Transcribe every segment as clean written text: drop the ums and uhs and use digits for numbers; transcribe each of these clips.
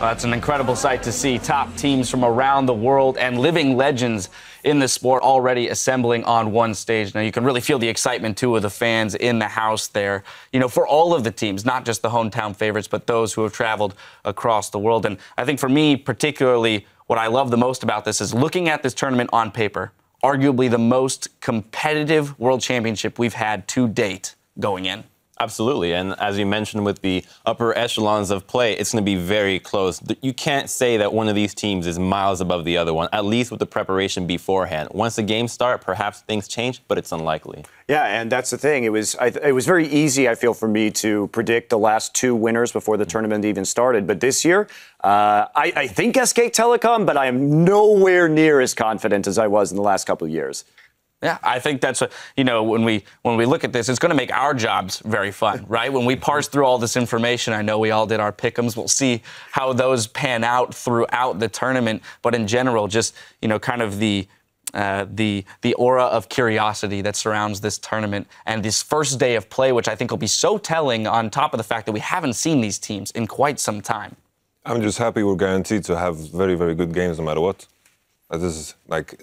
Well, that's an incredible sight to see. Top teams from around the world and living legends in the sport already assembling on one stage. Now, you can really feel the excitement, too, of the fans in the house there, for all of the teams, not just the hometown favorites, but those who have traveled across the world. And I think for me, particularly, what I love the most about this is looking at this tournament on paper, arguably the most competitive world championship we've had to date going in. Absolutely. And as you mentioned with the upper echelons of play, it's going to be very close. You can't say that one of these teams is miles above the other one, at least with the preparation beforehand. Once the games start, perhaps things change, but it's unlikely. Yeah, and that's the thing. It was very easy, I feel, for me to predict the last two winners before the tournament even started. But this year, I think SK Telecom, but I am nowhere near as confident as I was in the last couple of years. Yeah, I think that's when we look at this, it's going to make our jobs very fun, right? When we parse through all this information, I know we all did our pick'ems. We'll see how those pan out throughout the tournament. But in general, just kind of the aura of curiosity that surrounds this tournament and this first day of play, which I think will be so telling. On top of the fact that we haven't seen these teams in quite some time. I'm just happy we're guaranteed to have very, very good games no matter what. This is like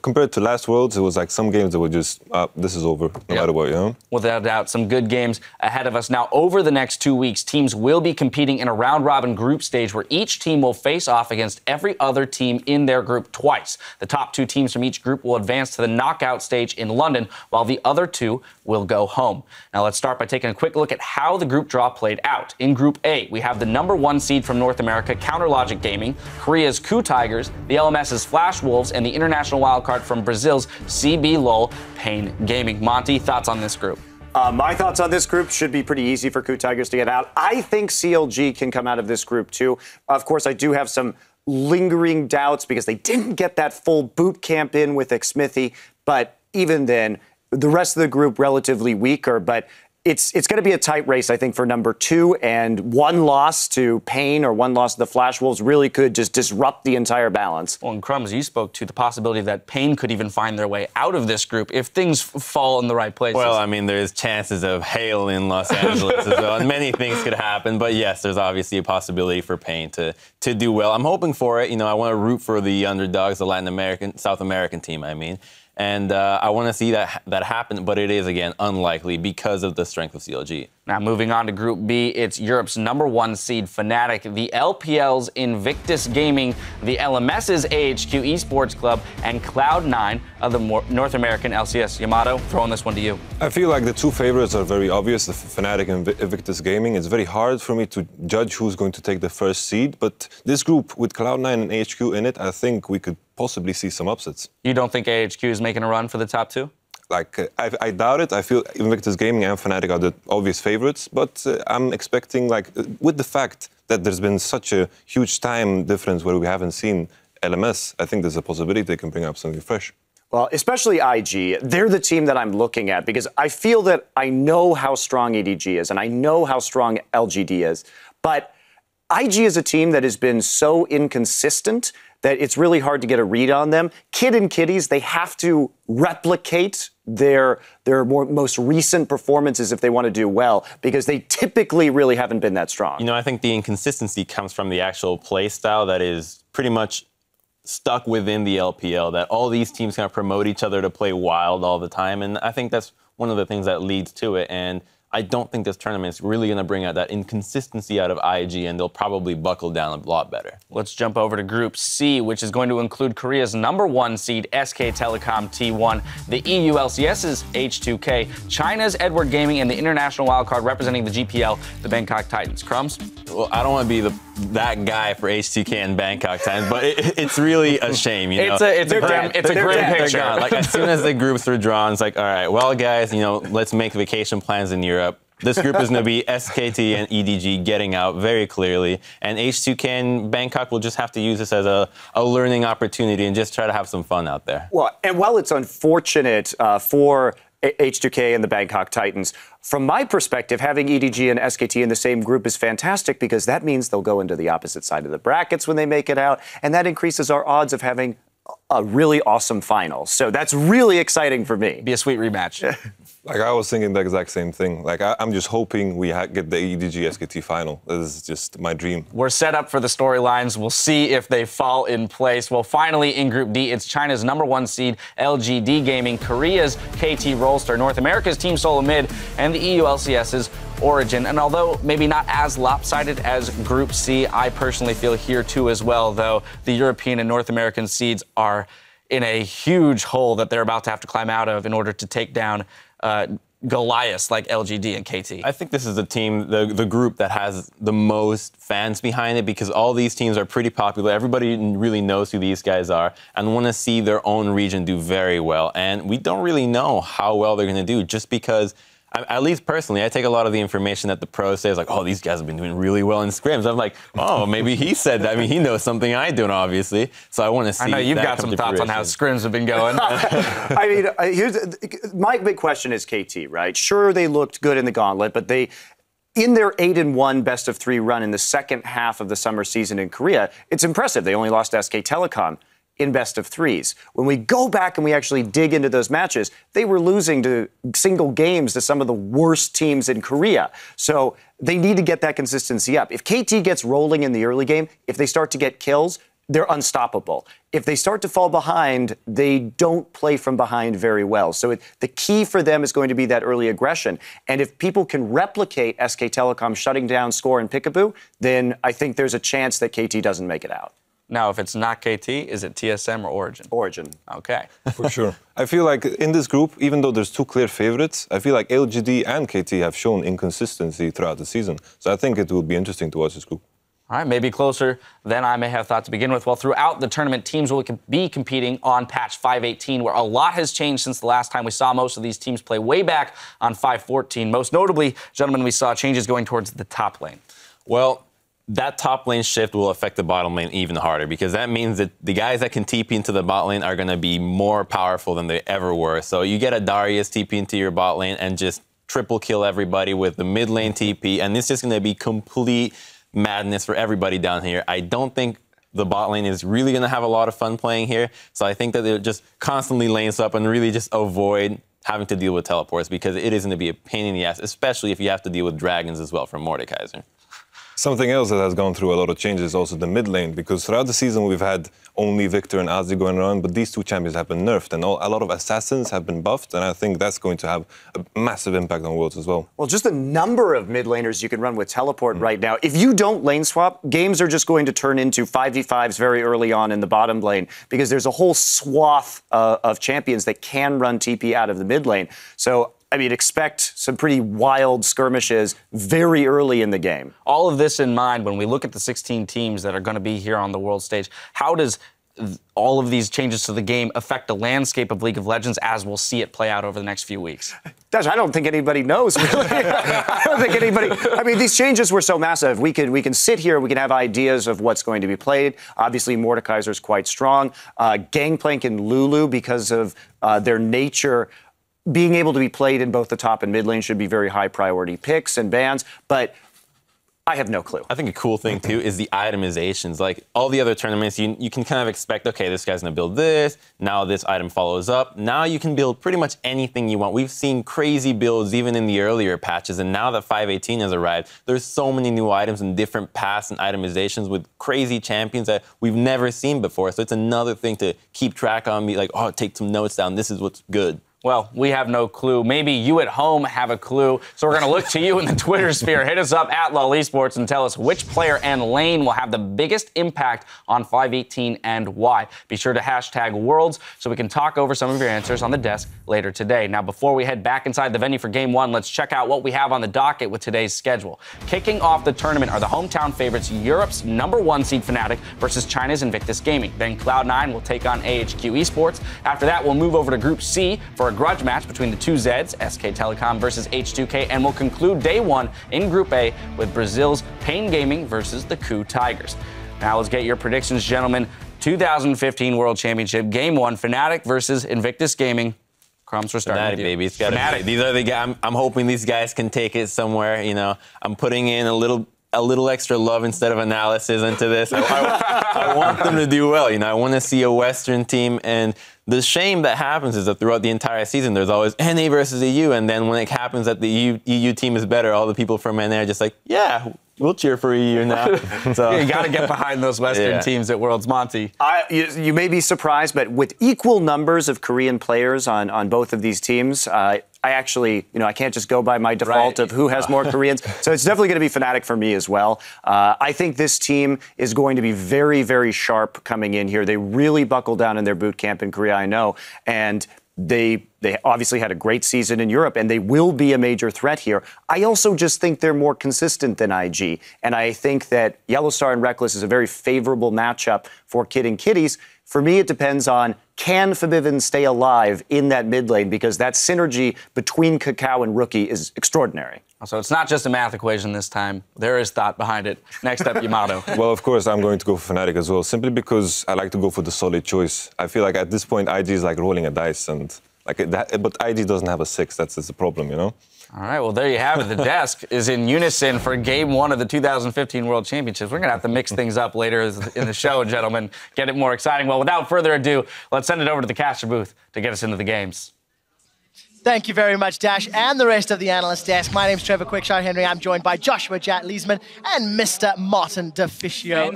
compared to last Worlds, it was like some games that were just, this is over, no matter what, Without a doubt, some good games ahead of us. Now, over the next 2 weeks, teams will be competing in a round-robin group stage where each team will face off against every other team in their group twice. The top two teams from each group will advance to the knockout stage in London, while the other two will go home. Now, let's start by taking a quick look at how the group draw played out. In Group A, we have the #1 seed from North America, Counterlogic Gaming, Korea's Coup Tigers, the LMS's Flash Wolves, and the international wildcard from Brazil's CBLOL Pain Gaming. Monty, thoughts on this group? My thoughts on this group should be pretty easy for Coup Tigers to get out. I think CLG can come out of this group, too. Of course, I do have some lingering doubts because they didn't get that full boot camp in with Xmithy. But even then, the rest of the group relatively weaker. But it's going to be a tight race, I think, for #2. And one loss to Pain or one loss to the Flash Wolves really could just disrupt the entire balance. Well, and Crumbs, you spoke to the possibility that Pain could even find their way out of this group if things fall in the right places. Well, I mean, there's chances of hail in Los Angeles as well, and many things could happen. But yes, there's obviously a possibility for Pain to do well. I'm hoping for it. I want to root for the underdogs, the South American team, I mean. And I want to see that happen, but it is, again, unlikely because of the strength of CLG. Now, moving on to Group B, it's Europe's #1 seed, Fnatic, the LPL's Invictus Gaming, the LMS's AHQ Esports Club, and Cloud9 of the North American LCS. Yamato, throwing this one to you. I feel like the two favorites are very obvious, the Fnatic and Invictus Gaming. It's very hard for me to judge who's going to take the first seed, but this group with Cloud9 and AHQ in it, I think we could possibly see some upsets. You don't think AHQ is making a run for the top two? I doubt it. I feel Invictus Gaming and Fnatic are the obvious favorites, but I'm expecting, with the fact that there's been such a huge time difference where we haven't seen LMS, I think there's a possibility they can bring up something fresh. Well, especially IG, they're the team that I'm looking at because I feel that I know how strong EDG is and I know how strong LGD is, but IG is a team that has been so inconsistent that it's really hard to get a read on them. Kid and Kitties, they have to replicate their most recent performances if they want to do well, because they typically really haven't been that strong. I think the inconsistency comes from the actual play style that is pretty much stuck within the LPL, that all these teams kind of promote each other to play wild all the time, and I think that's one of the things that leads to it. And I don't think this tournament is really going to bring out that inconsistency out of IG, and they'll probably buckle down a lot better. Let's jump over to Group C, which is going to include Korea's #1 seed, SK Telecom T1, the EU LCS's H2K, China's Edward Gaming, and the international wildcard representing the GPL, the Bangkok Titans. Crumbs? Well, I don't want to be that guy for H2K and Bangkok Titans, but it's really a shame, It's a grim picture. As soon as the groups were drawn, it's like, all right, well, guys, let's make vacation plans in Europe. This group is going to be SKT and EDG getting out very clearly, and H2K and Bangkok will just have to use this as a learning opportunity and just try to have some fun out there. Well, and while it's unfortunate for H2K and the Bangkok Titans, from my perspective, having EDG and SKT in the same group is fantastic because that means they'll go into the opposite side of the brackets when they make it out, and that increases our odds of having a really awesome final. So that's really exciting for me. Be a sweet rematch. Like, I was thinking the exact same thing. Like, I'm just hoping we get the EDG SKT final. This is just my dream. We're set up for the storylines. We'll see if they fall in place. Well, finally, in Group D, it's China's #1 seed, LGD Gaming, Korea's KT Rolster, North America's Team Solo Mid, and the EU LCS's Origin. And although maybe not as lopsided as Group C, I personally feel here too as well, though the European and North American seeds are in a huge hole that they're about to have to climb out of in order to take down Goliaths like LGD and KT. I think this is the team, the group that has the most fans behind it, because all these teams are pretty popular. Everybody really knows who these guys are and want to see their own region do very well. And we don't really know how well they're going to do, just because, at least personally, I take a lot of the information that the pros say is like, oh, these guys have been doing really well in scrims. I'm like, oh, maybe he said that. I mean, he knows something I don't, obviously. So I want to see. I know you've got some thoughts on how scrims have been going. I mean, here's my big question is KT, right? Sure, they looked good in the gauntlet, but in their 8-1 best-of-3 run in the second half of the summer season in Korea, it's impressive. They only lost to SK Telecom in best-of-3s. When we go back and we actually dig into those matches, they were losing to single games to some of the worst teams in Korea. So they need to get that consistency up. If KT gets rolling in the early game, if they start to get kills, they're unstoppable. If they start to fall behind, they don't play from behind very well. So the key for them is going to be that early aggression. And if people can replicate SK Telecom shutting down Score and Peekaboo, then I think there's a chance that KT doesn't make it out. Now, if it's not KT, is it TSM or Origin? Origin. Okay. For sure. I feel like in this group, even though there's two clear favorites, I feel like LGD and KT have shown inconsistency throughout the season. So I think it will be interesting to watch this group. All right, maybe closer than I may have thought to begin with. Well, throughout the tournament, teams will be competing on patch 518, where a lot has changed since the last time we saw most of these teams play way back on 514. Most notably, gentlemen, we saw changes going towards the top lane. Well, that top lane shift will affect the bottom lane even harder, because that means that the guys that can TP into the bot lane are going to be more powerful than they ever were. So you get a Darius TP into your bot lane and just triple kill everybody with the mid lane TP, and this is going to be complete madness for everybody down here. I don't think the bot lane is really going to have a lot of fun playing here, so I think that they'll just constantly lane swap and really just avoid having to deal with teleports, because it is going to be a pain in the ass, especially if you have to deal with dragons as well from Mordekaiser. Something else that has gone through a lot of changes is also the mid lane, because throughout the season we've had only Victor and Azzi going around, but these two champions have been nerfed, and a lot of assassins have been buffed, and I think that's going to have a massive impact on Worlds as well. Well, just the number of mid laners you can run with teleport right now. If you don't lane swap, games are just going to turn into 5v5s very early on in the bottom lane, because there's a whole swath of champions that can run TP out of the mid lane. So I mean, expect some pretty wild skirmishes very early in the game. All of this in mind, when we look at the 16 teams that are going to be here on the world stage, how does all of these changes to the game affect the landscape of League of Legends as we'll see it play out over the next few weeks? Gosh, I don't think anybody knows, really. I don't think anybody... I mean, these changes were so massive. We can sit here, we can have ideas of what's going to be played. Obviously, Mordekaiser's quite strong. Gangplank and Lulu, because of their nature, being able to be played in both the top and mid lane should be very high priority picks and bans, but I have no clue. I think a cool thing, too, is the itemizations. Like, all the other tournaments, you can kind of expect, okay, this guy's going to build this, now this item follows up. Now you can build pretty much anything you want. We've seen crazy builds even in the earlier patches, and now that 518 has arrived, there's so many new items and different paths and itemizations with crazy champions that we've never seen before. So it's another thing to keep track on, be like, oh, take some notes down, this is what's good. Well, we have no clue. Maybe you at home have a clue. So we're going to look to you in the Twitter sphere. Hit us up at LOL Esports and tell us which player and lane will have the biggest impact on 518 and why. Be sure to hashtag Worlds so we can talk over some of your answers on the desk later today. Now, before we head back inside the venue for Game 1, let's check out what we have on the docket with today's schedule. Kicking off the tournament are the hometown favorites, Europe's #1 seed Fnatic versus China's Invictus Gaming. Then Cloud9 will take on AHQ Esports. After that, we'll move over to Group C for a grudge match between the two Zeds, SK Telecom versus H2K, and we'll conclude day 1 in Group A with Brazil's Pain Gaming versus the Coup Tigers. Now let's get your predictions, gentlemen. 2015 World Championship, Game 1, Fnatic versus Invictus Gaming. Crumbs, we're starting Fnatic, with you. baby. It's gotta be. These are the guys. I'm hoping these guys can take it somewhere. You know, I'm putting in a little a little extra love instead of analysis into this. I want them to do well. I want to see a Western team. And the shame that happens is that throughout the entire season, there's always NA versus EU. And then when it happens that the EU team is better, all the people from NA are just like, yeah, we'll cheer for EU now. So you got to get behind those Western teams at Worlds. Monty. You may be surprised, but with equal numbers of Korean players on both of these teams, I actually, I can't just go by my default of who has more Koreans. So it's definitely going to be Fnatic for me as well. I think this team is going to be very, very sharp coming in here. They really buckle down in their boot camp in Korea, I know. And they obviously had a great season in Europe, and they will be a major threat here. I also just think they're more consistent than IG. And I think that Yellowstar and Reckless is a very favorable matchup for Kid and Kitties. For me, it depends on, can Fabiven stay alive in that mid lane? Because that synergy between Kakao and Rookie is extraordinary. So it's not just a math equation this time. There is thought behind it. Next up, Yamato. Well, of course, I'm going to go for Fnatic as well, simply because I like to go for the solid choice. I feel like at this point, IG is like rolling a dice, and but IG doesn't have a 6. That's the problem, All right, well, there you have it. The desk is in unison for Game 1 of the 2015 World Championships. We're going to have to mix things up later in the show, gentlemen, get it more exciting. Well, without further ado, let's send it over to the caster booth to get us into the games. Thank you very much, Dash, and the rest of the analyst desk. My name's Trevor Quickshot Henry. I'm joined by Joshua Jat Leesman and Mr. Martin DeFicio.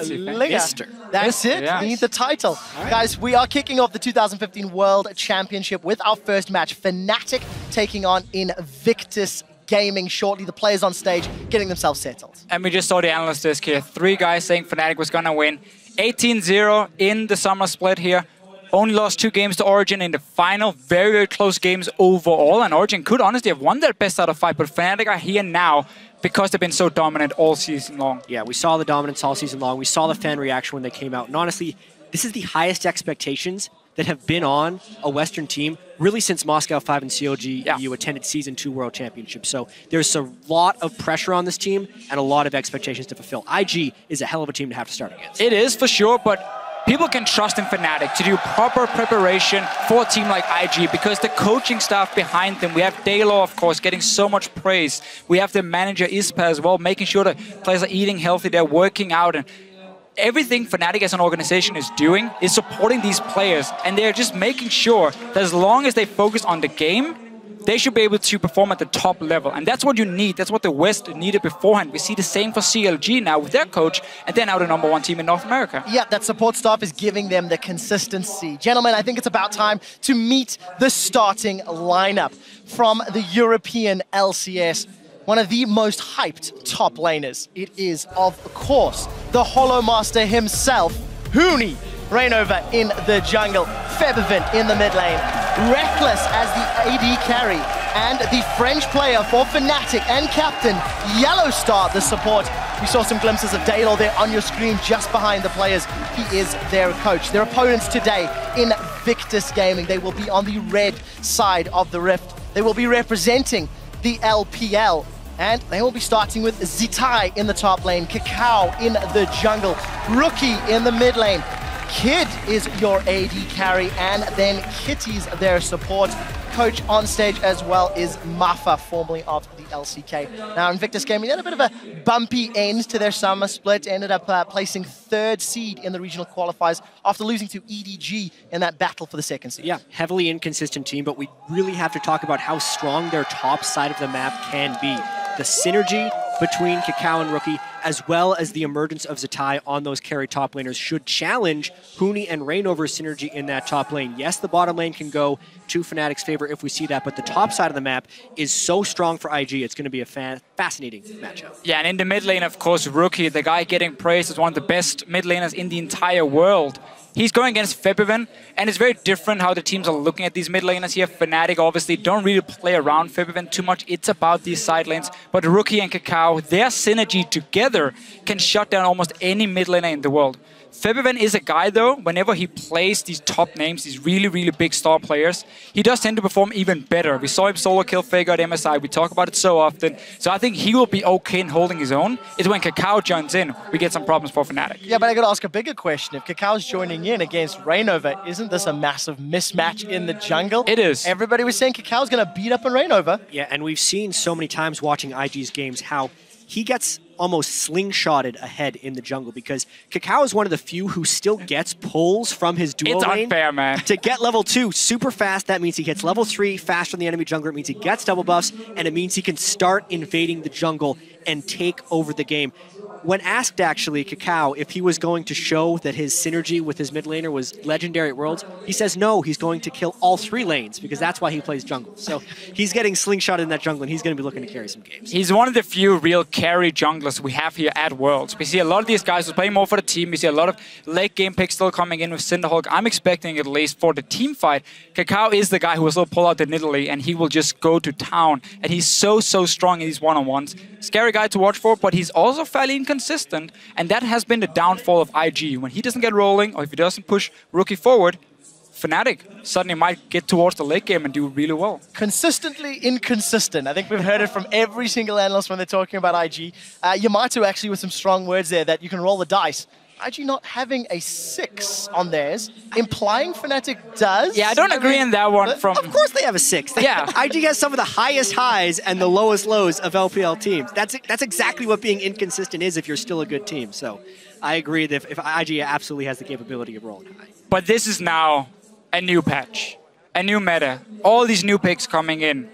That's it. Yes. Need the title. Right. Guys, we are kicking off the 2015 World Championship with our first match. Fnatic taking on Invictus Gaming shortly. The players on stage getting themselves settled. And we just saw the analyst desk here. 3 guys saying Fnatic was going to win. 18-0 in the summer split here. Only lost 2 games to Origin in the final. Very, very close games overall. And Origin could honestly have won their best out of 5, but Fnatic are here now because they've been so dominant all season long. Yeah, we saw the dominance all season long. We saw the fan reaction when they came out. And honestly, this is the highest expectations that have been on a Western team really since Moscow 5 and CLG EU attended Season 2 World Championships. So there's a lot of pressure on this team and a lot of expectations to fulfill. IG is a hell of a team to have to start against. It is for sure, but people can trust in Fnatic to do proper preparation for a team like IG because the coaching staff behind them, we have Dalo, of course, getting so much praise. We have the manager, Ispa, as well, making sure the players are eating healthy, they're working out. And everything Fnatic as an organization is doing is supporting these players. And they're just making sure that as long as they focus on the game, they should be able to perform at the top level. And that's what you need. That's what the West needed beforehand. We see the same for CLG now with their coach, and they're now the #1 team in North America. Yeah, that support staff is giving them the consistency. Gentlemen, I think it's about time to meet the starting lineup from the European LCS. One of the most hyped top laners. It is, of course, the Hollow Master himself, Huni. Rainover in the jungle, Febivent in the mid lane, Reckless as the AD carry, and the French player for Fnatic and captain, Yellowstar, the support. We saw some glimpses of Dalo there on your screen just behind the players. He is their coach. Their opponents today in Invictus Gaming. They will be on the red side of the rift. They will be representing the LPL. And they will be starting with Zitai in the top lane, Kakao in the jungle, Rookie in the mid lane. Kid is your AD carry, and then Kitty's their support. Coach on stage as well is Mafa, formerly of the LCK. Now, Invictus Gaming had a bit of a bumpy end to their summer split, ended up placing 3rd seed in the regional qualifiers after losing to EDG in that battle for the 2nd seed. Yeah, heavily inconsistent team, but we really have to talk about how strong their top side of the map can be. The synergy between Kakao and Rookie, as well as the emergence of Zitai on those carry top laners, should challenge Huni and Rainover's synergy in that top lane. Yes, the bottom lane can go to Fnatic's favor if we see that, but the top side of the map is so strong for IG, it's going to be a fascinating matchup. Yeah, and in the mid lane, of course, Rookie, the guy getting praised as one of the best mid laners in the entire world. He's going against Febivent, and it's very different how the teams are looking at these mid laners here. Fnatic obviously don't really play around Febivent too much. It's about these side lanes. But Rookie and Kakao, their synergy together can shut down almost any mid laner in the world. Febivent is a guy, though, whenever he plays these top names, these really, really big star players, he does tend to perform even better. We saw him solo kill Faker at MSI. We talk about it so often. So I think he will be okay in holding his own. It's when Kakao joins in, we get some problems for Fnatic. Yeah, but I got to ask a bigger question. If Kakao's joining in against Rainover, isn't this a massive mismatch in the jungle? It is. Everybody was saying Kakao's going to beat up on Rainover. Yeah, and we've seen so many times watching IG's games how he gets almost slingshotted ahead in the jungle, because Kakao is one of the few who still gets pulls from his duo It's lane. unfair, man. To get level 2 super fast, that means he gets level 3 faster than the enemy jungler. It means he gets double buffs, and it means he can start invading the jungle and take over the game. When asked, actually, Kakao, if he was going to show that his synergy with his mid laner was legendary at Worlds, he says no, he's going to kill all 3 lanes, because that's why he plays jungle. So he's getting slingshotted in that jungle, and he's going to be looking to carry some games. He's one of the few real carry junglers we have here at Worlds. We see a lot of these guys who play more for the team. We see a lot of late game picks still coming in with Cinderhulk. I'm expecting, at least for the team fight, Kakao is the guy who will still pull out the Nidalee, and he will just go to town. And he's so strong in these one-on-ones. Scary guy to watch for, but he's also fairly inconsistent. And that has been the downfall of IG. When he doesn't get rolling, or if he doesn't push Rookie forward, Fnatic suddenly might get towards the late game and do really well. Consistently inconsistent. I think we've heard it from every single analyst when they're talking about IG. Yamato actually with some strong words there that you can roll the dice. IG not having a 6 on theirs, implying Fnatic does. Yeah, I don't agree on that one. From Of course they have a 6. Yeah. IG has some of the highest highs and the lowest lows of LPL teams. That's exactly what being inconsistent is if you're still a good team. So I agree that if IG absolutely has the capability of rolling high. But this is now a new patch, a new meta. All these new picks coming in.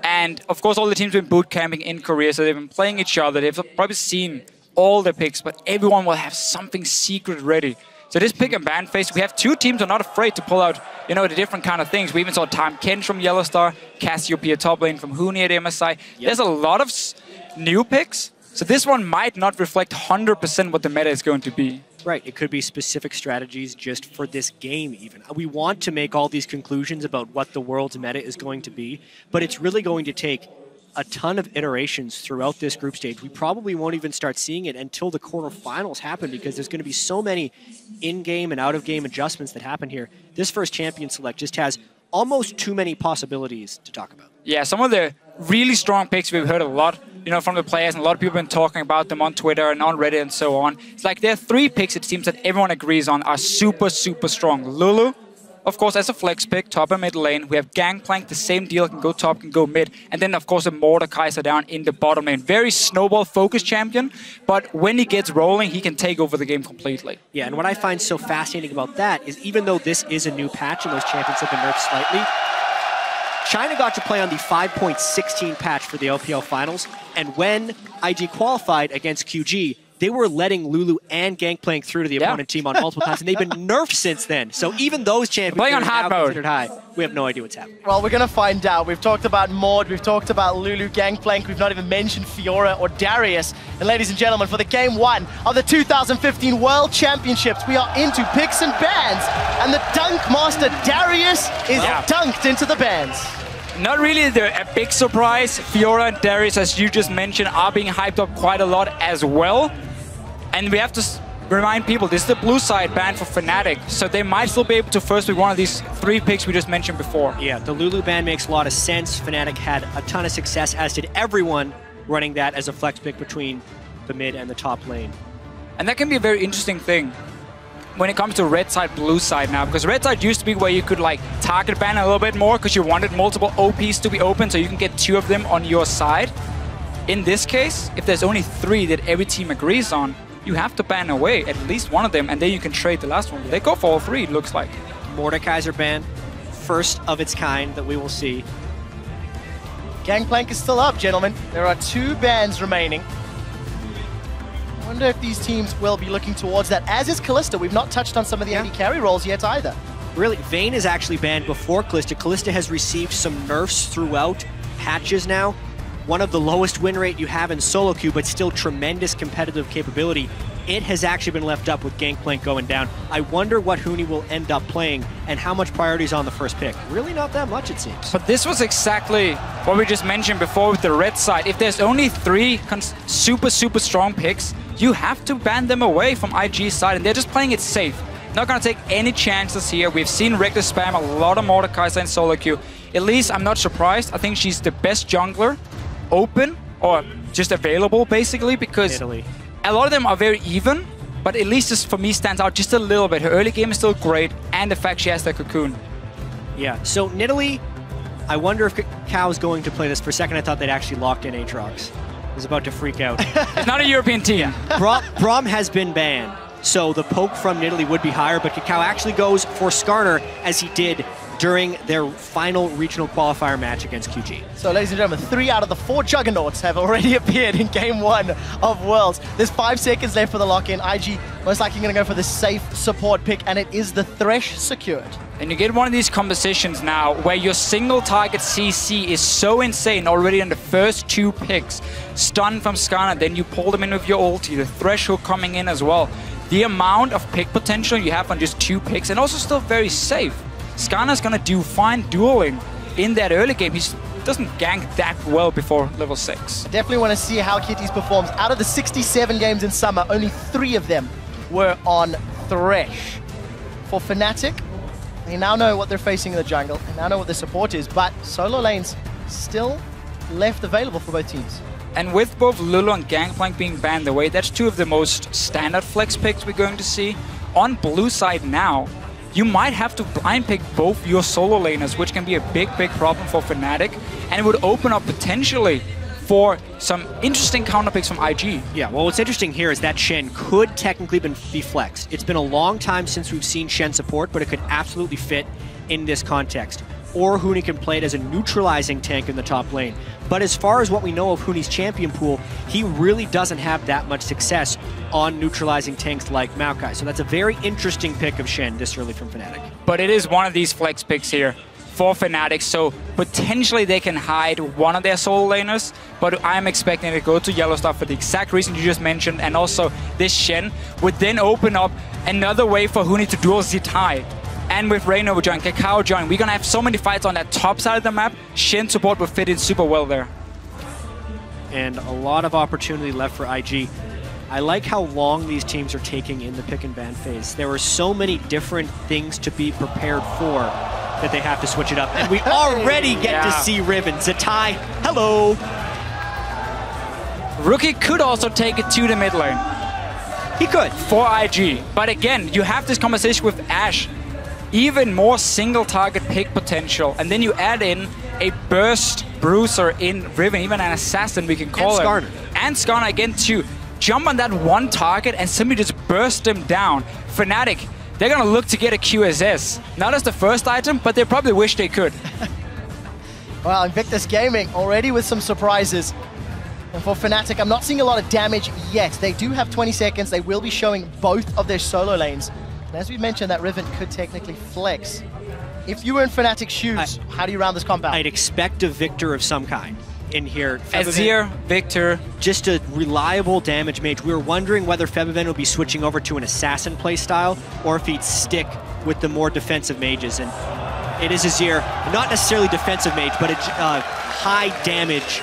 And of course all the teams have been boot camping in Korea, so they've been playing each other. They've probably seen all the picks, but everyone will have something secret ready. So this pick and ban phase, we have 2 teams who are not afraid to pull out, you know, the different kind of things. We even saw Time Kench from Yellowstar, Cassiopeia top lane from Huni at MSI. Yep. There's a lot of new picks, so this one might not reflect 100% what the meta is going to be. Right, it could be specific strategies just for this game even. We want to make all these conclusions about what the world's meta is going to be, but it's really going to take a ton of iterations throughout this group stage. We probably won't even start seeing it until the quarterfinals happen, because there's going to be so many in-game and out-of-game adjustments that happen here. This first champion select just has almost too many possibilities to talk about. Yeah, some of the really strong picks we've heard a lot, you know, from the players, and a lot of people have been talking about them on Twitter and on Reddit and so on. It's like there are 3 picks, it seems, that everyone agrees on are super strong. Lulu, of course, as a flex pick, top and mid lane. We have Gangplank, the same deal, can go top, can go mid. And then, of course, a Mordekaiser down in the bottom lane. Very snowball-focused champion, but when he gets rolling, he can take over the game completely. Yeah, and what I find so fascinating about that is even though this is a new patch and those champions have been nerfed slightly, China got to play on the 5.16 patch for the LPL Finals, and when IG qualified against QG, they were letting Lulu and Gangplank through to the opponent team on multiple times, and they've been nerfed since then. So even those champions playing on are hard now mode. considered high. We have no idea what's happening. Well, we're going to find out. We've talked about Maud, we've talked about Lulu, Gangplank, we've not even mentioned Fiora or Darius. And ladies and gentlemen, for the game 1 of the 2015 World Championships, we are into picks and bans. And the dunk master Darius is dunked into the bans. Not really a big surprise. Fiora and Darius, as you just mentioned, are being hyped up quite a lot as well. And we have to remind people, this is the blue side ban for Fnatic, so they might still be able to first pick one of these 3 picks we just mentioned before. Yeah, the Lulu ban makes a lot of sense. Fnatic had a ton of success, as did everyone running that as a flex pick between the mid and the top lane. And that can be a very interesting thing when it comes to red side, blue side now, because red side used to be where you could like target ban a little bit more because you wanted multiple OPs to be open so you can get 2 of them on your side. In this case, if there's only 3 that every team agrees on, you have to ban away at least one of them, and then you can trade the last one. They go for all 3, it looks like. Mordekaiser ban, first of its kind that we will see. Gangplank is still up, gentlemen. There are 2 bans remaining. I wonder if these teams will be looking towards that, as is Kalista. We've not touched on some of the AD carry roles yet either. Really, Vayne is actually banned before Kalista. Kalista has received some nerfs throughout patches now. One of the lowest win rate you have in solo queue, but still tremendous competitive capability. It has actually been left up with Gangplank going down. I wonder what Huni will end up playing and how much priority is on the first pick. Really not that much, it seems. But this was exactly what we just mentioned before with the red side. If there's only 3 super strong picks, you have to ban them away from IG's side, and they're just playing it safe. Not going to take any chances here. We've seen Reckless spam a lot of Mordekaiser in solo queue. At least I'm not surprised. I think she's the best jungler open or just available basically, because a lot of them are very even, but at least this for me stands out just a little bit. Her early game is still great, and the fact she has that cocoon. Yeah, so Nidalee, I wonder if Kakao is going to play this. For a second I thought they'd actually locked in Aatrox. is about to freak out. It's not a European team. Braum has been banned, so the poke from Nidalee would be higher, but Kakao actually goes for Skarner as he did during their final regional qualifier match against QG. So, ladies and gentlemen, 3 out of the 4 juggernauts have already appeared in Game 1 of Worlds. There's 5 seconds left for the lock-in. IG most likely going to go for the safe support pick, and it is the Thresh secured. And you get one of these compositions now where your single target CC is so insane already in the first 2 picks. Stun from Skarner, then you pull them in with your ulti, the Thresh hook coming in as well. The amount of pick potential you have on just 2 picks, and also still very safe. Skarner's gonna do fine dueling in that early game. He doesn't gank that well before level 6. Definitely want to see how Kitties performs. Out of the 67 games in summer, only 3 of them were on Thresh. For Fnatic, they now know what they're facing in the jungle, they now know what their support is, but solo lanes still left available for both teams. And with both Lulu and Gangplank being banned away, that's 2 of the most standard flex picks we're going to see. On blue side now, you might have to blind pick both your solo laners, which can be a big problem for Fnatic, and it would open up potentially for some interesting counter picks from IG. Yeah, well, what's interesting here is that Shen could technically be flexed. It's been a long time since we've seen Shen support, but it could absolutely fit in this context. Or Huni can play it as a neutralizing tank in the top lane. But as far as what we know of Huni's champion pool, he really doesn't have that much success on neutralizing tanks like Maokai. So that's a very interesting pick of Shen this early from Fnatic. But it is one of these flex picks here for Fnatic, so potentially they can hide one of their solo laners, but I'm expecting it to go to Yellowstar for the exact reason you just mentioned, and also this Shen would then open up another way for Huni to duel Zitai. And with Reignover join, Kakao join, we're gonna have so many fights on that top side of the map. Shen support will fit in super well there. And a lot of opportunity left for IG. I like how long these teams are taking in the pick and ban phase. There are so many different things to be prepared for that they have to switch it up. And we already get to see Riven. Zitai, hello! Rookie could also take it to the mid lane. He could. For IG. But again, you have this conversation with Ashe. Even more single target pick potential, and then you add in a burst bruiser in Riven, even an assassin we can call him. Skarner. And Skarner again to jump on that one target and simply just burst him down. Fnatic, they're gonna look to get a QSS. Not as the first item, but they probably wish they could. Well, Invictus Gaming already with some surprises. And for Fnatic, I'm not seeing a lot of damage yet. They do have 20 seconds. They will be showing both of their solo lanes. And as we mentioned, that Riven could technically flex. If you were in Fnatic's shoes, how do you round this comp out? I'd expect a Victor of some kind in here. Azir, Victor. Just a reliable damage mage. We were wondering whether Febiven would be switching over to an assassin playstyle or if he'd stick with the more defensive mages. And it is Azir, not necessarily defensive mage, but a high damage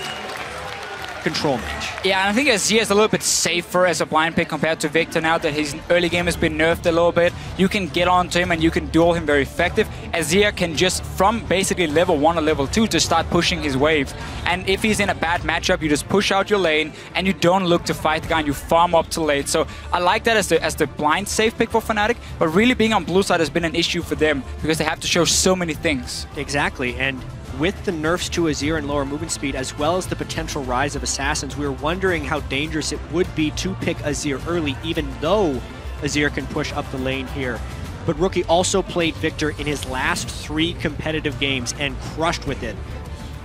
control mage. Yeah, and I think Azir is a little bit safer as a blind pick compared to Victor now that his early game has been nerfed a little bit. You can get onto him and you can duel him very effective. Azir can just, from basically level 1 or level 2, to start pushing his wave. And if he's in a bad matchup, you just push out your lane and you don't look to fight the guy and you farm up to late. So I like that as the blind safe pick for Fnatic, but really being on blue side has been an issue for them because they have to show so many things. Exactly, and with the nerfs to Azir and lower movement speed, as well as the potential rise of assassins, we were wondering how dangerous it would be to pick Azir early, even though Azir can push up the lane here. But Rookie also played Victor in his last 3 competitive games and crushed with it.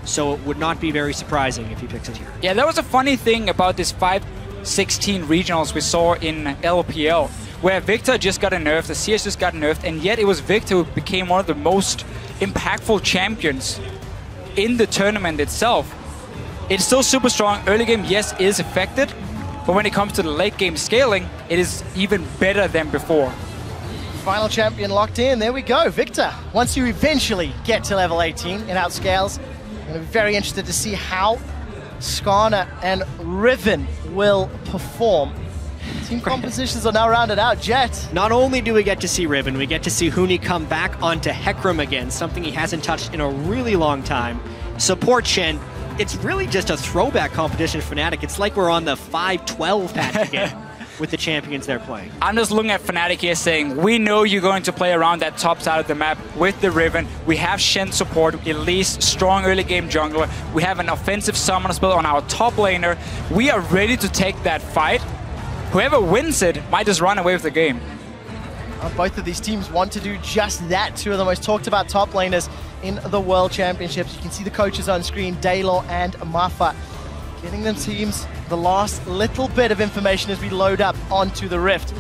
So it would not be very surprising if he picks it here. Yeah, that was a funny thing about this 5-16 regionals we saw in LPL, where Victor just got nerfed, the CS just got nerfed, and yet it was Victor who became one of the most impactful champions in the tournament itself. It's still super strong. Early game, yes, is affected, but when it comes to the late game scaling, it is even better than before. Final champion locked in. There we go. Victor, once you eventually get to level 18 in outscales, I'm going to be very interested to see how Skarner and Riven will perform. Team compositions are now rounded out. Jet. Not only do we get to see Riven, we get to see Huni come back onto Hecarim again, something he hasn't touched in a really long time. Support Shen. It's really just a throwback competition for Fnatic. It's like we're on the 5-12 patch again. with the champions they're playing. I'm just looking at Fnatic here saying, we know you're going to play around that top side of the map with the Riven. We have Shen support, Elise, strong early game jungler. We have an offensive summoner spell on our top laner. We are ready to take that fight. Whoever wins it might just run away with the game. Both of these teams want to do just that. Two of the most talked about top laners in the World Championships. You can see the coaches on screen, Daylor and Mafa, getting them teams the last little bit of information as we load up onto the Rift.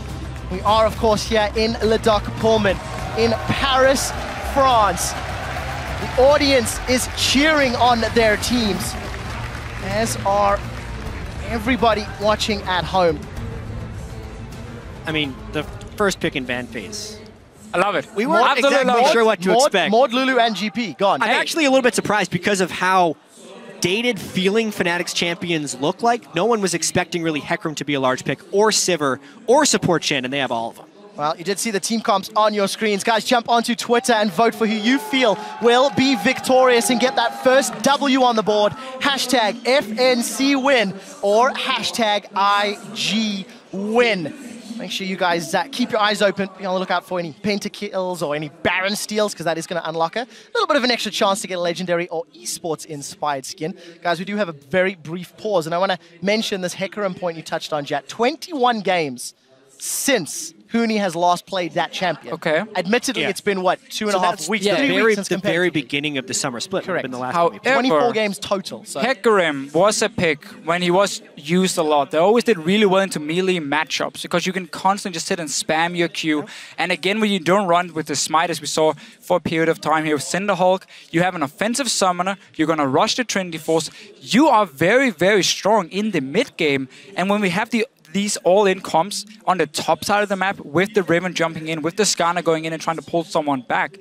We are, of course, here in Le Doc Pullman in Paris, France. The audience is cheering on their teams, as are everybody watching at home. I mean, the first pick in ban phase. I love it. We weren't exactly sure what to expect. Maud, Lulu, and GP, gone. I'm actually a little bit surprised because of how dated feeling Fnatic's champions look like. No one was expecting really Hecarim to be a large pick, or Sivir, or support Shen, and they have all of them. Well, you did see the team comps on your screens. Guys, jump onto Twitter and vote for who you feel will be victorious and get that first W on the board. Hashtag FNC win or hashtag IG win. Make sure you guys keep your eyes open. Be on the lookout for any pentakills or any Baron steals, because that is going to unlock a little bit of an extra chance to get a legendary or esports inspired skin. Guys, we do have a very brief pause, and I want to mention this Hecarim point you touched on, Jat. 21 games since Huni has last played that champion. Okay. Admittedly, it's been, what, 2.5 weeks? Yeah, 3 weeks since the very beginning of the summer split. Correct. Been the last However, 24 games total. So. Hecarim was a pick when he was used a lot. They always did really well into melee matchups because you can constantly just sit and spam your Q. And again, when you don't run with the smite, as we saw for a period of time here with Cinderhulk, you have an offensive summoner, you're going to rush the Trinity Force. You are very, very strong in the mid game. And when we have these all-in comps on the top side of the map with the Riven jumping in, with the Skarner going in and trying to pull someone back,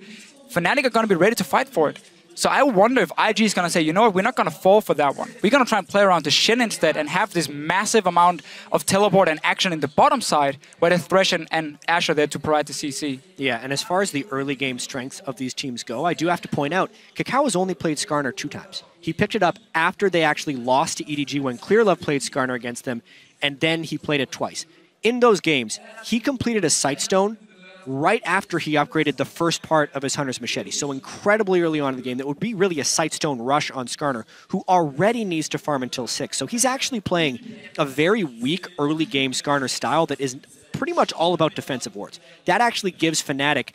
Fnatic are going to be ready to fight for it. So I wonder if IG is going to say, you know what, we're not going to fall for that one. We're going to try and play around the Shen instead and have this massive amount of teleport and action in the bottom side where the Thresh and Ashe are there to provide the CC. Yeah, and as far as the early game strengths of these teams go, I do have to point out, Kakao has only played Skarner 2 times. He picked it up after they actually lost to EDG when Clearlove played Skarner against them, and then he played it twice. In those games, he completed a Sightstone right after he upgraded the first part of his Hunter's Machete. So incredibly early on in the game, that would be really a Sightstone rush on Skarner, who already needs to farm until 6. So he's actually playing a very weak early game Skarner style that is pretty much all about defensive wards. That actually gives Fnatic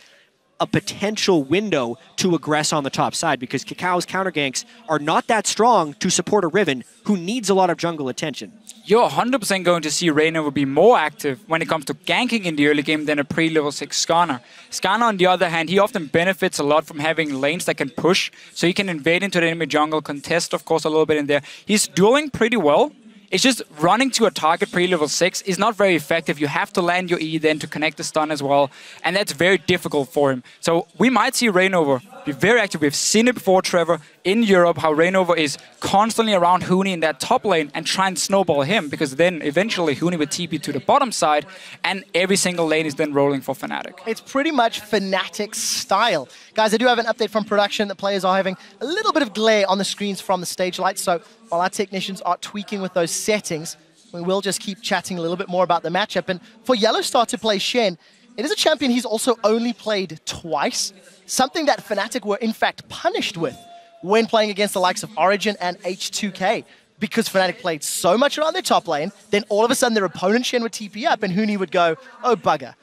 a potential window to aggress on the top side, because Kakao's counter ganks are not that strong to support a Riven who needs a lot of jungle attention. You're 100% going to see Reyna will be more active when it comes to ganking in the early game than a pre-level 6 Skarner. Skarner, on the other hand, he often benefits a lot from having lanes that can push, so he can invade into the enemy jungle, contest, of course, a little bit in there. He's dueling pretty well. It's just running to a target pre-level 6 is not very effective. You have to land your E then to connect the stun as well, and that's very difficult for him. So we might see Reignover be very active. We've seen it before, Trevor, in Europe, how Reignover is constantly around Huni in that top lane and try and snowball him, because then eventually Huni would TP to the bottom side, and every single lane is then rolling for Fnatic. It's pretty much Fnatic style. Guys, I do have an update from production that players are having a little bit of glare on the screens from the stage lights, so while our technicians are tweaking with those settings, we will just keep chatting a little bit more about the matchup. And for Yellowstar to play Shen, it is a champion he's also only played twice, something that Fnatic were in fact punished with when playing against the likes of Origin and H2K, because Fnatic played so much around their top lane, then all of a sudden their opponent Shen would TP up and Huni would go, oh bugger.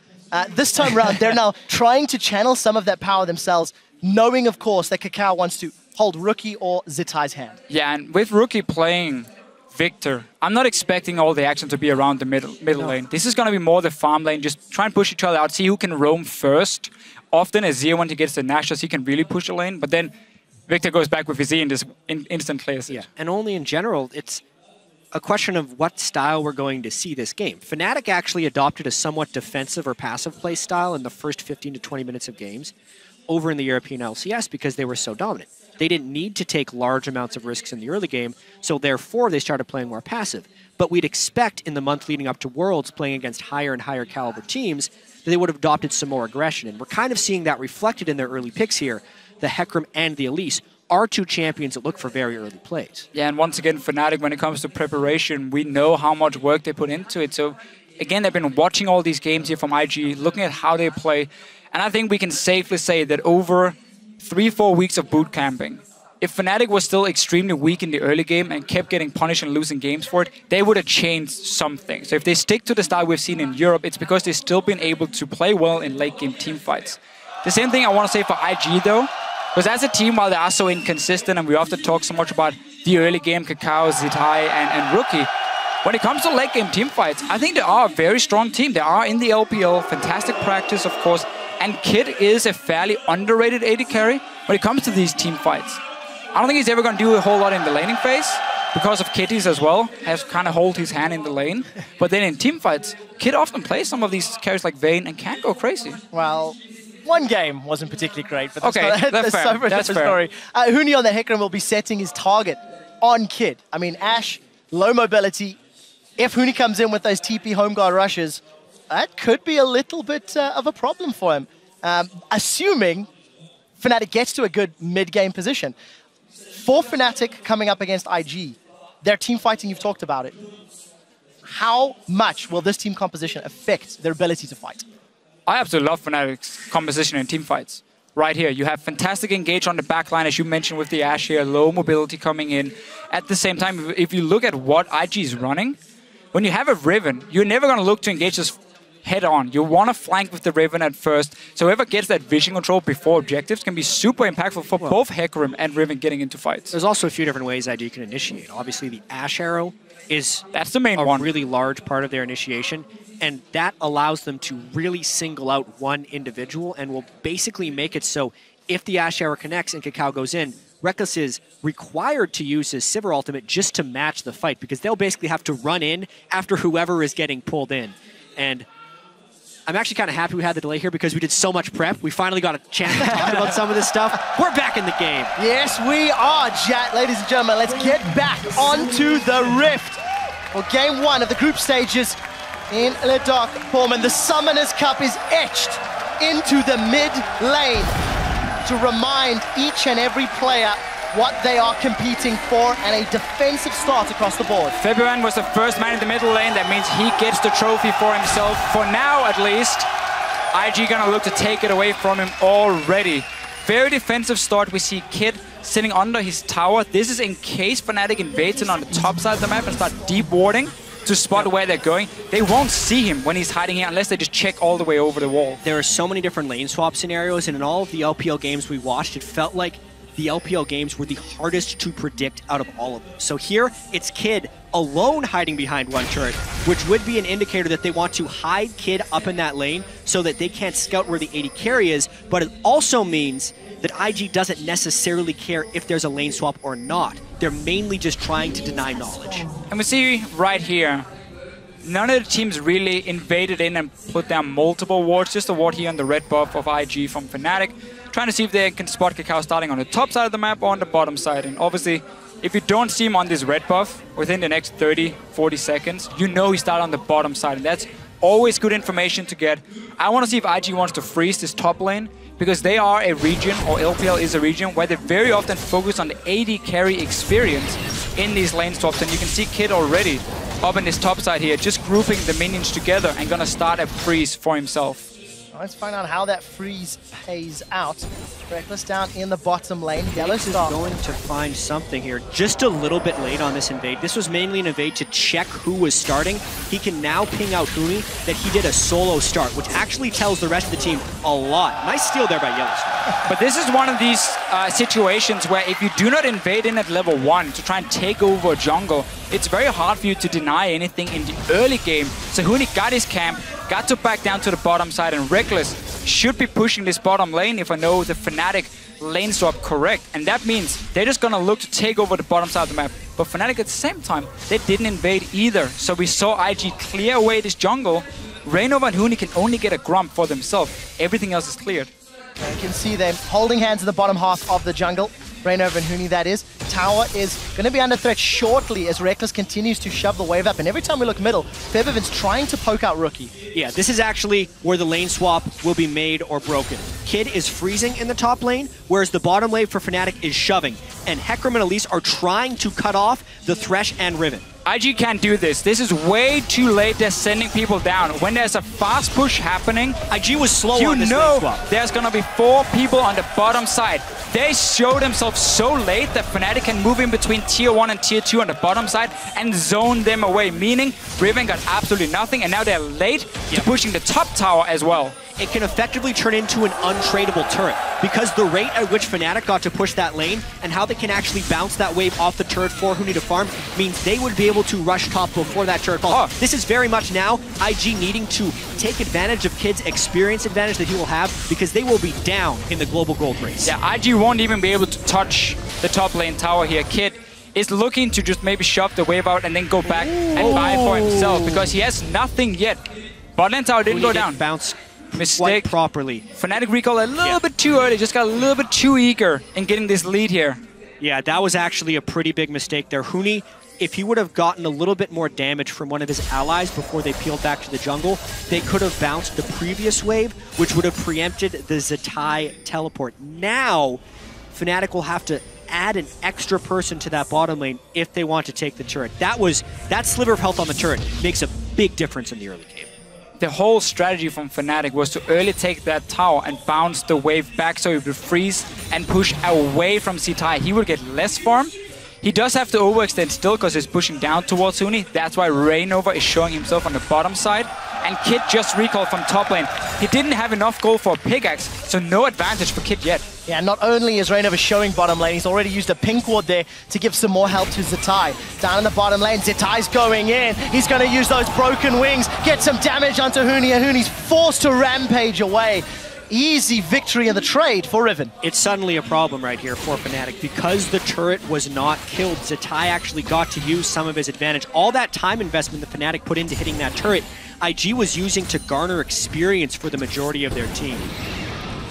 This time around, they're now trying to channel some of that power themselves, knowing, of course, that Kakao wants to hold Rookie or Zitai's hand. Yeah, and with Rookie playing Victor, I'm not expecting all the action to be around the middle lane. This is going to be more the farm lane. Just try and push each other out, see who can roam first. Often as Zero, when he gets the Nashus, he can really push the lane, but then Victor goes back with his E and just instant clears it. Yeah, and only in general, it's a question of what style we're going to see this game. Fnatic actually adopted a somewhat defensive or passive play style in the first 15 to 20 minutes of games over in the European LCS because they were so dominant. They didn't need to take large amounts of risks in the early game, so therefore they started playing more passive. But we'd expect in the month leading up to Worlds, playing against higher and higher caliber teams, that they would have adopted some more aggression. And we're kind of seeing that reflected in their early picks here. The Hecarim and the Elise are two champions that look for very early plays. Yeah, and once again, Fnatic, when it comes to preparation, we know how much work they put into it. So again, they've been watching all these games here from IG, looking at how they play. And I think we can safely say that over 3-4 weeks of boot camping, if Fnatic was still extremely weak in the early game and kept getting punished and losing games for it, they would have changed something. So if they stick to the style we've seen in Europe, it's because they've still been able to play well in late game team fights. The same thing I want to say for IG though, because as a team, while they are so inconsistent and we often talk so much about the early game, Kakao, Zitai, and Rookie, when it comes to late game team fights, I think they are a very strong team. They are in the LPL, fantastic practice, of course, and Kid is a fairly underrated AD carry when it comes to these team fights. I don't think he's ever going to do a whole lot in the laning phase because of Kitties as well, has kind of hold his hand in the lane. But then in team fights, Kid often plays some of these carries like Vayne and can go crazy. Well, one game wasn't particularly great, but that's, okay, that's fair. So that's fair. Story. Huni on the Hecarim will be setting his target on Kid. I mean, Ashe, low mobility. If Huni comes in with those TP home guard rushes, that could be a little bit of a problem for him. Assuming Fnatic gets to a good mid-game position. For Fnatic coming up against IG, their team fighting, you've talked about it. How much will this team composition affect their ability to fight? I absolutely love Fnatic's composition in team fights. Right here, you have fantastic engage on the backline, as you mentioned with the Ashe here, low mobility coming in. At the same time, if you look at what IG is running, when you have a Riven, you're never going to look to engage this head on. You want to flank with the Riven at first, so whoever gets that vision control before objectives can be super impactful for both Hecarim and Riven getting into fights. There's also a few different ways IG can initiate. Obviously, the Ashe arrow is that's the main one. Really large part of their initiation, and that allows them to really single out one individual and will basically make it so if the Ashe arrow connects and Kakao goes in, Reckless is required to use his Sivir ultimate just to match the fight, because they'll basically have to run in after whoever is getting pulled in. And I'm actually kind of happy we had the delay here because we did so much prep. We finally got a chance to talk about some of this stuff. We're back in the game. Yes, we are, chat. Ladies and gentlemen, let's get back onto the Rift. For game one of the group stages in Le Dark Pullman, the Summoners Cup is etched into the mid lane to remind each and every player what they are competing for and a defensive start across the board. Fabian was the first man in the middle lane. That means he gets the trophy for himself. For now, at least, IG gonna look to take it away from him already. Very defensive start. We see Kid sitting under his tower. This is in case Fnatic invades him on the top side of the map and start deep warding to spot where they're going. They won't see him when he's hiding here unless they just check all the way over the wall. There are so many different lane swap scenarios, and in all of the LPL games we watched, it felt like the LPL games were the hardest to predict out of all of them. So here, it's Kid alone hiding behind one turret, which would be an indicator that they want to hide Kid up in that lane so that they can't scout where the AD carry is, but it also means that IG doesn't necessarily care if there's a lane swap or not. They're mainly just trying to deny knowledge. And we see right here, none of the teams really invaded in and put down multiple wards, just a ward here on the red buff of IG from Fnatic, trying to see if they can spot Kakao starting on the top side of the map or on the bottom side. And obviously, if you don't see him on this red buff within the next 30, 40 seconds, you know he started on the bottom side. And that's always good information to get. I want to see if IG wants to freeze this top lane, because they are a region, or LPL is a region, where they very often focus on the AD carry experience in these lane swaps. And you can see Kid already up in this top side here, just grouping the minions together and gonna start a freeze for himself. Let's find out how that freeze pays out. Reckless down in the bottom lane. Yellow is going to find something here. Just a little bit late on this invade. This was mainly an invade to check who was starting. He can now ping out Huni that he did a solo start, which actually tells the rest of the team a lot. Nice steal there by Yellowstone. But this is one of these situations where if you do not invade in at level 1 to try and take over a jungle, it's very hard for you to deny anything in the early game. So Huni got his camp, got to back down to the bottom side, and Reckless should be pushing this bottom lane if I know the Fnatic lane swap correct. And that means they're just gonna look to take over the bottom side of the map. But Fnatic at the same time, they didn't invade either. So we saw IG clear away this jungle. Rainova and Huni can only get a Grump for themselves. Everything else is cleared. You can see them holding hands in the bottom half of the jungle. Rainova and Huni, that is. tower is going to be under threat shortly as Reckless continues to shove the wave up. And every time we look middle, Febiven's trying to poke out Rookie. Yeah, this is actually where the lane swap will be made or broken. Kid is freezing in the top lane, whereas the bottom lane for Fnatic is shoving. And Hecarim and Elise are trying to cut off the Thresh and Riven. IG can't do this. This is way too late. They're sending people down. When there's a fast push happening, IG was slow you on this know lane swap. there's going to be 4 people on the bottom side. They show themselves so late that Fnatic can move in between tier 1 and tier 2 on the bottom side and zone them away, meaning Riven got absolutely nothing, and now they're late to pushing the top tower as well. It can effectively turn into an untradeable turret because the rate at which Fnatic got to push that lane and how they can actually bounce that wave off the turret for who need to farm means they would be able to rush top before that turret falls. This is very much now IG needing to take advantage of Kid's experience advantage that he will have because they will be down in the global gold race. Yeah, IG won't even be able to touch the top lane tower here. Kid is looking to just maybe shove the wave out and then go back and buy for himself because he has nothing yet. Bot lane tower didn't go down. Bounce mistake properly. Fnatic recall a little bit too early, just got a little bit too eager in getting this lead here. Yeah, that was actually a pretty big mistake there. Huni, if he would have gotten a little bit more damage from one of his allies before they peeled back to the jungle, they could have bounced the previous wave, which would have preempted the Zatai teleport. Now, Fnatic will have to add an extra person to that bottom lane if they want to take the turret. That sliver of health on the turret makes a big difference in the early game. The whole strategy from Fnatic was to early take that tower and bounce the wave back so he would freeze and push away from Zatai. He would get less farm. He does have to overextend still because he's pushing down towards Huni. That's why Rainova is showing himself on the bottom side. And Kid just recalled from top lane. He didn't have enough gold for a pickaxe, so no advantage for Kid yet. Yeah, not only is Rainova showing bottom lane, he's already used a pink ward there to give some more help to Zatai. Down in the bottom lane, Zatai's going in. He's going to use those broken wings, get some damage onto Huni, and Huni's forced to rampage away. Easy victory in the trade for Riven. It's suddenly a problem right here for Fnatic. Because the turret was not killed, Zatai actually got to use some of his advantage. All that time investment that Fnatic put into hitting that turret, IG was using to garner experience for the majority of their team.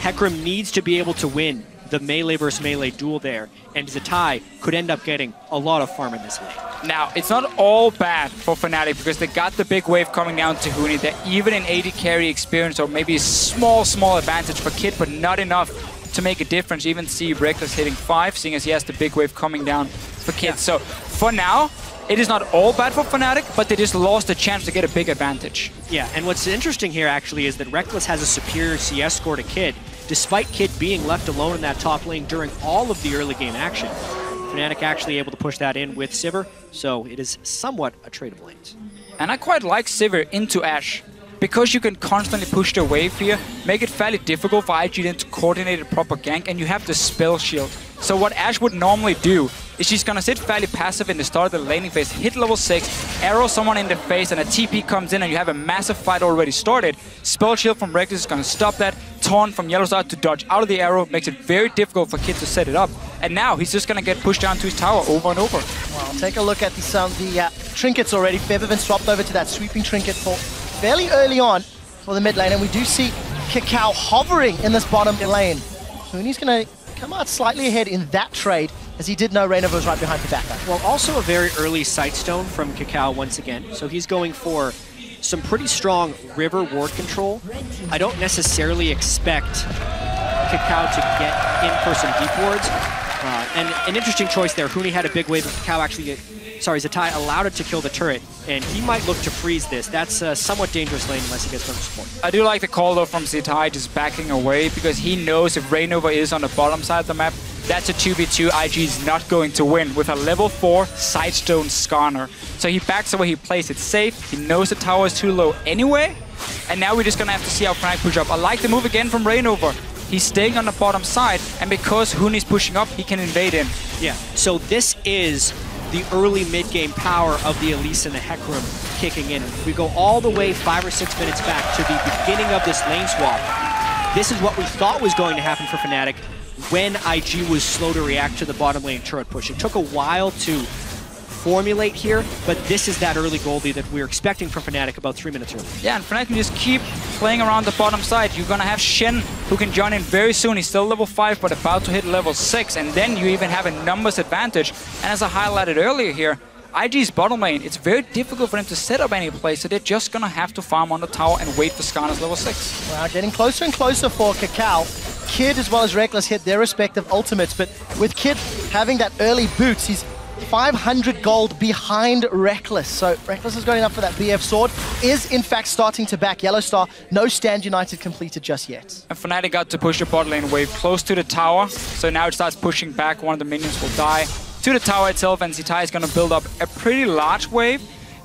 Hecarim needs to be able to win the melee versus melee duel there, and Zatai could end up getting a lot of farm in this lane. Now, it's not all bad for Fnatic because they got the big wave coming down to Huni. They're even in AD carry experience, or maybe a small advantage for Kid, but not enough to make a difference. You even see Reckless hitting 5, seeing as he has the big wave coming down for Kid. Yeah. So, for now, it is not all bad for Fnatic, but they just lost a chance to get a big advantage. Yeah, and what's interesting here actually is that Reckless has a superior CS score to Kid, despite Kid being left alone in that top lane during all of the early game action. Fnatic actually able to push that in with Sivir, so it is somewhat a tradable lane. And I quite like Sivir into Ashe. Because you can constantly push the wave here, make it fairly difficult for IG then to coordinate a proper gank, and you have the spell shield. So what Ashe would normally do is she's gonna sit fairly passive in the start of the laning phase, hit level 6, arrow someone in the face, and a TP comes in and you have a massive fight already started. Spell shield from Reckless is gonna stop that. Taunt from Yellowstar to dodge out of the arrow makes it very difficult for Kid to set it up. And now he's just gonna get pushed down to his tower over and over. Well, take a look at the trinkets already. Febiven swapped over to that sweeping trinket for fairly early on for the mid lane, and we do see Kakao hovering in this bottom lane. Huni's going to come out slightly ahead in that trade, as he did know Rainova was right behind for backup. Well, also a very early Sightstone from Kakao once again, so he's going for some pretty strong river ward control. I don't necessarily expect Kakao to get in-person deep wards, and an interesting choice there. Huni had a big wave, and Kakao actually... Zatai allowed it to kill the turret, and he might look to freeze this. That's a somewhat dangerous lane unless he gets some support. I do like the call, though, from Zatai just backing away, because he knows if Rainova is on the bottom side of the map, that's a 2v2 IG is not going to win with a level 4 Sightstone Skarner. So he backs away, he plays it safe, he knows the tower is too low anyway, and now we're just going to have to see how Fnatic push up. I like the move again from Rainova. He's staying on the bottom side, and because Huni's pushing up, he can invade in. Yeah, so this is the early mid-game power of the Elise and the Hecarim kicking in. We go all the way 5 or 6 minutes back to the beginning of this lane swap. This is what we thought was going to happen for Fnatic when IG was slow to react to the bottom lane turret push. It took a while to formulate here, but this is that early goldie that we're expecting from Fnatic about 3 minutes early. Yeah, and Fnatic can just keep playing around the bottom side. You're going to have Shen, who can join in very soon. He's still level 5, but about to hit level 6, and then you even have a numbers advantage. And as I highlighted earlier here, IG's bottom lane, it's very difficult for them to set up any play, so they're just going to have to farm on the tower and wait for Skarner's level 6. Wow, getting closer and closer for Kakao. Kid as well as Reckless hit their respective ultimates, but with Kid having that early boots, he's 500 gold behind Reckless. So Reckless is going up for that BF sword, is in fact starting to back Yellow Star. No Stand United completed just yet. And Fnatic got to push the bot lane wave close to the tower, so now it starts pushing back. One of the minions will die to the tower itself, and Zitai is going to build up a pretty large wave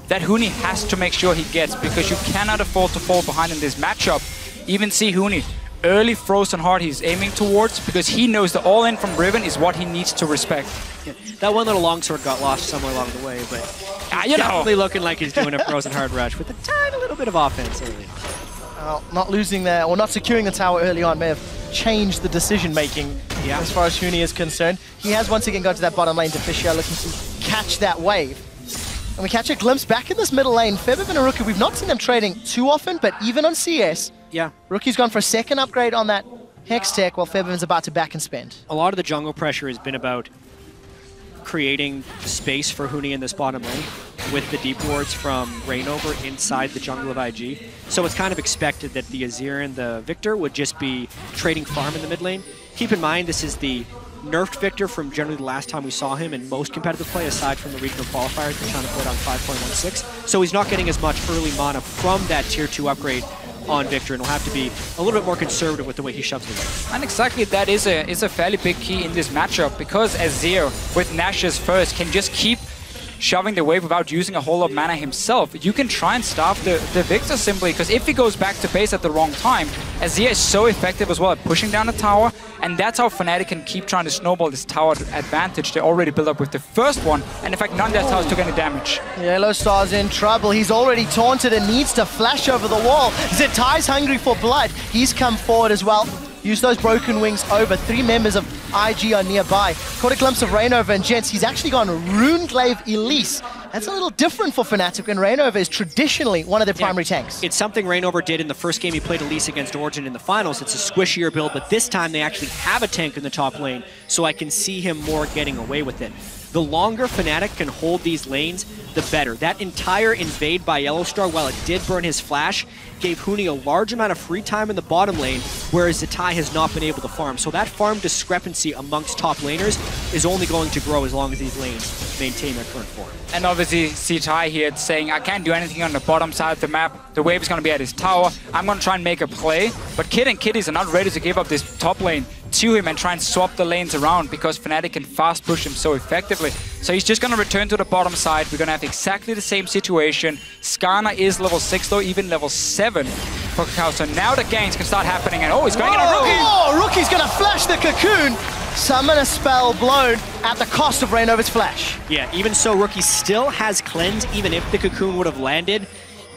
that Huni has to make sure he gets, because you cannot afford to fall behind in this matchup. Even see Huni, early frozen heart he's aiming towards, because he knows the all-in from Riven is what he needs to respect. Yeah, that one little longsword got lost somewhere along the way, but you know, definitely looking like he's doing a frozen heart rush with a tiny little bit of offense early. Not losing there, or not securing the tower early on may have changed the decision-making as far as Huni is concerned. He has once again gone to that bottom lane. Deficio looking to catch that wave. And we catch a glimpse back in this middle lane. Febiven and Rookie, we've not seen them trading too often, but even on CS, Rookie's gone for a second upgrade on that Hex Tech, while Febiven's about to back and spend. A lot of the jungle pressure has been about creating space for Huni in this bottom lane with the deep wards from Reignover inside the jungle of IG. So it's kind of expected that the Azir and the Victor would just be trading farm in the mid lane. Keep in mind, this is the nerfed Victor from generally the last time we saw him in most competitive play, aside from the regional qualifiers. They're trying to put on 5.16. So he's not getting as much early mana from that tier 2 upgrade on Victor, and will have to be a little bit more conservative with the way he shoves it. And exactly that is a fairly big key in this matchup, because Azir with Nash's first can just keep shoving the wave without using a whole lot of mana himself. You can try and starve the Victor simply, because if he goes back to base at the wrong time, Azir is so effective as well at pushing down the tower, and that's how Fnatic can keep trying to snowball this tower advantage they already built up with the first one, and in fact none of their towers took any damage. Yellow Star's in trouble. He's already taunted and needs to flash over the wall. Zitai's hungry for blood. He's come forward as well. Use those broken wings over. 3 members of IG are nearby. Caught a glimpse of Reignover and Gents. He's actually gone Runeglaive Elise. That's a little different for Fnatic, and Reignover is traditionally one of their primary tanks. It's something Reignover did in the first game he played Elise against Origin in the finals. It's a squishier build, but this time they actually have a tank in the top lane, so I can see him more getting away with it. The longer Fnatic can hold these lanes, the better. That entire invade by Yellow Star, while it did burn his flash, gave Huni a large amount of free time in the bottom lane, whereas Zitai has not been able to farm. So that farm discrepancy amongst top laners is only going to grow as long as these lanes maintain their current form. And obviously Zitai here saying, I can't do anything on the bottom side of the map. The wave is going to be at his tower. I'm going to try and make a play. But Kid and Kitties are not ready to give up this top lane to him and try and swap the lanes around, because Fnatic can fast push him so effectively. So he's just going to return to the bottom side. We're going to have exactly the same situation. Skarner is level 6 though, even level 7 for Kakao. So now the ganks can start happening, and he's going in a Rookie! Oh, Rookie's going to flash the cocoon. Summon a spell blown at the cost of Reignover's flash. Yeah, even so, Rookie still has cleanse, even if the cocoon would have landed.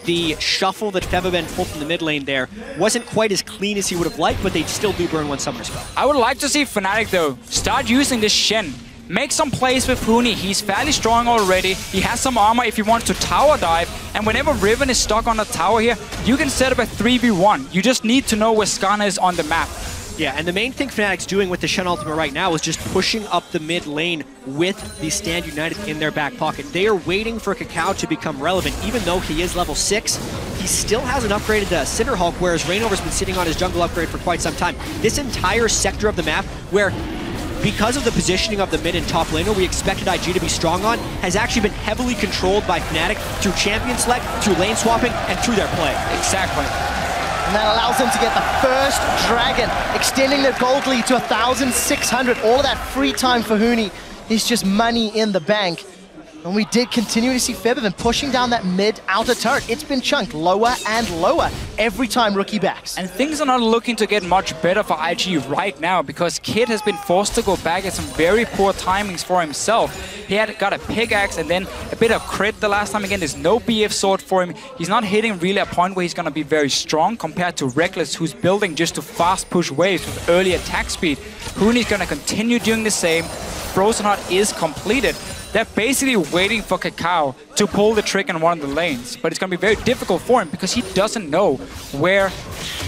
The shuffle that Febiven pulled from the mid lane there wasn't quite as clean as he would have liked, but they still do burn one summoner spell. I would like to see Fnatic though start using this Shen. Make some plays with Huni. He's fairly strong already. He has some armor if he wants to tower dive. And whenever Riven is stuck on the tower here, you can set up a 3v1. You just need to know where Skarner is on the map. Yeah, and the main thing Fnatic's doing with the Shen ultimate right now is just pushing up the mid lane with the Stand United in their back pocket. They are waiting for Kakao to become relevant. Even though he is level 6, he still hasn't upgraded the Cinderhulk, whereas Reignover's been sitting on his jungle upgrade for quite some time. This entire sector of the map, where because of the positioning of the mid and top laner we expected IG to be strong on, has actually been heavily controlled by Fnatic through champion select, through lane swapping, and through their play. Exactly. And that allows them to get the first dragon, extending their gold lead to 1,600. All of that free time for Huni is just money in the bank. And we did continue to see Febiven pushing down that mid outer turret. It's been chunked lower and lower every time Rookie backs. And things are not looking to get much better for IG right now, because Kid has been forced to go back at some very poor timings for himself. He had got a pickaxe and then a bit of crit the last time. Again, there's no BF sword for him. He's not hitting really a point where he's going to be very strong compared to Reckless, who's building just to fast push waves with early attack speed. Huni's going to continue doing the same. Frozen Heart is completed. They're basically waiting for Kakao to pull the trick in one of the lanes. But it's going to be very difficult for him because he doesn't know where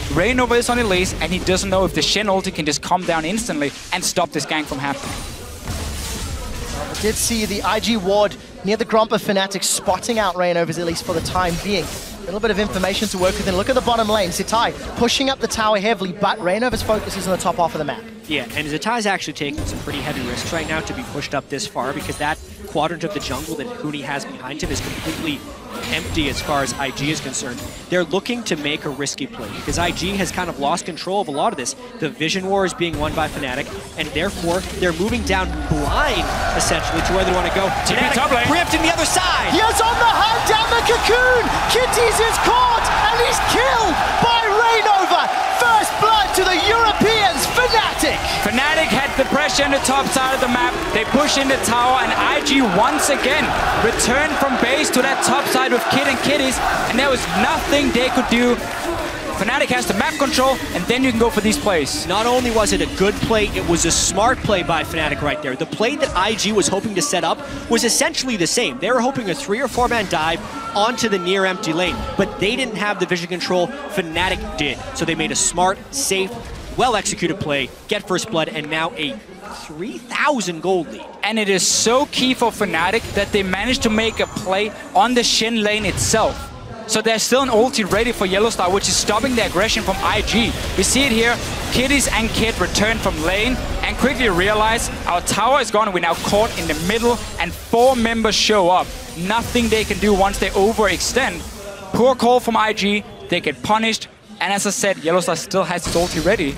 Reignover is on Elise, and he doesn't know if the Shen ulti can just come down instantly and stop this gank from happening. I did see the IG ward near the Gromp of Fnatic spotting out Reignover's Elise for the time being. A little bit of information to work with. And look at the bottom lane. Zitai pushing up the tower heavily, but Reignover's focus is on the top half of the map. Yeah, and Zitai's actually taking some pretty heavy risks right now to be pushed up this far because that quadrant of the jungle that Huni has behind him is completely empty as far as IG is concerned. They're looking to make a risky play because IG has kind of lost control of a lot of this. The vision war is being won by Fnatic, and therefore they're moving down blind, essentially, to where they want to go. Fnatic preempting the other side! He is on the hunt down the cocoon! Kitties is caught, and he's killed by Reignover! First blood to the Europeans, Fnatic! Fnatic had the pressure on the top side of the map. They push in the tower, and IG once again returned from base to that top side with Kid and Kitties, and there was nothing they could do. Fnatic has the map control, and then you can go for these plays. Not only was it a good play, it was a smart play by Fnatic right there. The play that IG was hoping to set up was essentially the same. They were hoping a 3 or 4 man dive onto the near empty lane, but they didn't have the vision control. Fnatic did. So they made a smart, safe, well-executed play, get first blood, and now a 3,000 gold lead. And it is so key for Fnatic that they managed to make a play on the Shen lane itself. So there's still an ulti ready for Yellowstar, which is stopping the aggression from IG. We see it here. Kitties and Kid return from lane and quickly realize our tower is gone. We're now caught in the middle, and 4 members show up. Nothing they can do once they overextend. Poor call from IG. They get punished. And as I said, Yellowstar still has his ulti ready.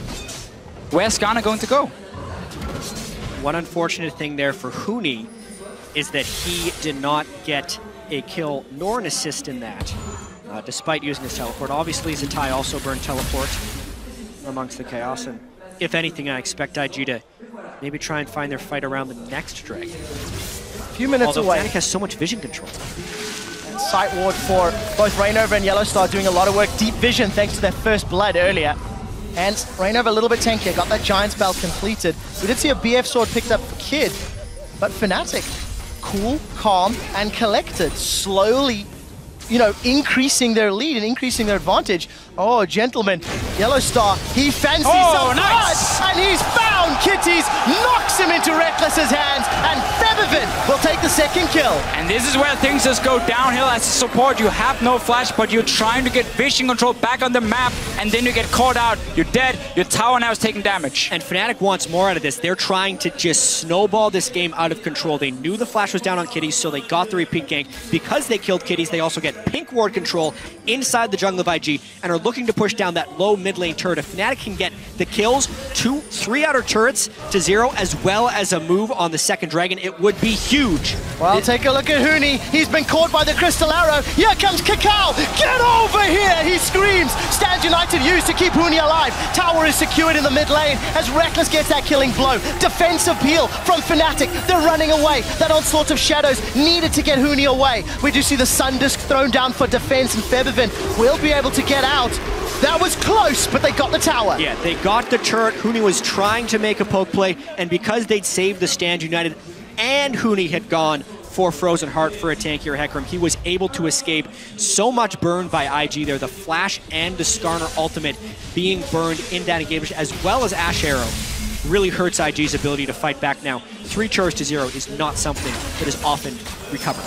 Where's Skarner going to go? One unfortunate thing there for Huni is that he did not get a kill nor an assist in that, despite using his teleport. Obviously, Zitai also burned teleport amongst the chaos, and if anything, I expect IG to maybe try and find their fight around the next dragon. A few minutes away. Fnatic has so much vision control. And sight ward for both Reignover and Yellowstar doing a lot of work. Deep vision thanks to their first blood earlier. And Reignover a little bit tankier, got that giant spell completed. We did see a BF sword picked up for Kid, but Fnatic, cool, calm, and collected, slowly, increasing their lead and increasing their advantage. Oh, gentlemen, Yellowstar, he fancies some blood, and he's found Kitties, knocks him into Reckless's hands, and Feathervin will take the second kill. And this is where things just go downhill. As a support, you have no flash, but you're trying to get vision control back on the map, and then you get caught out. You're dead. Your tower now is taking damage. And Fnatic wants more out of this. They're trying to just snowball this game out of control. They knew the flash was down on Kitties, so they got the repeat gank. Because they killed Kitties, they also get pink ward control inside the jungle of IG, and are looking to push down that low mid lane turret. If Fnatic can get the kills, 3 outer turrets to 0, as well as a move on the second dragon, it would be huge. Well, take a look at Huni. He's been caught by the crystal arrow. Here comes Kakao. Get over here, he screams. Stand United used to keep Huni alive. Tower is secured in the mid lane as Reckless gets that killing blow. Defensive peel from Fnatic. They're running away. That onslaught of shadows needed to get Huni away. We do see the Sun Disc thrown down for defense, and Feathervin will be able to get out. That was close, but they got the tower. Yeah, they got the turret. Huni was trying to make a poke play, and because they'd saved the Stand United and Huni had gone for Frozen Heart for a tankier Hecarim, he was able to escape. So much burned by IG there. The Flash and the Skarner ultimate being burned in that engagement, as well as Ash Arrow, really hurts IG's ability to fight back now. 3 turrets to 0 is not something that is often recovered.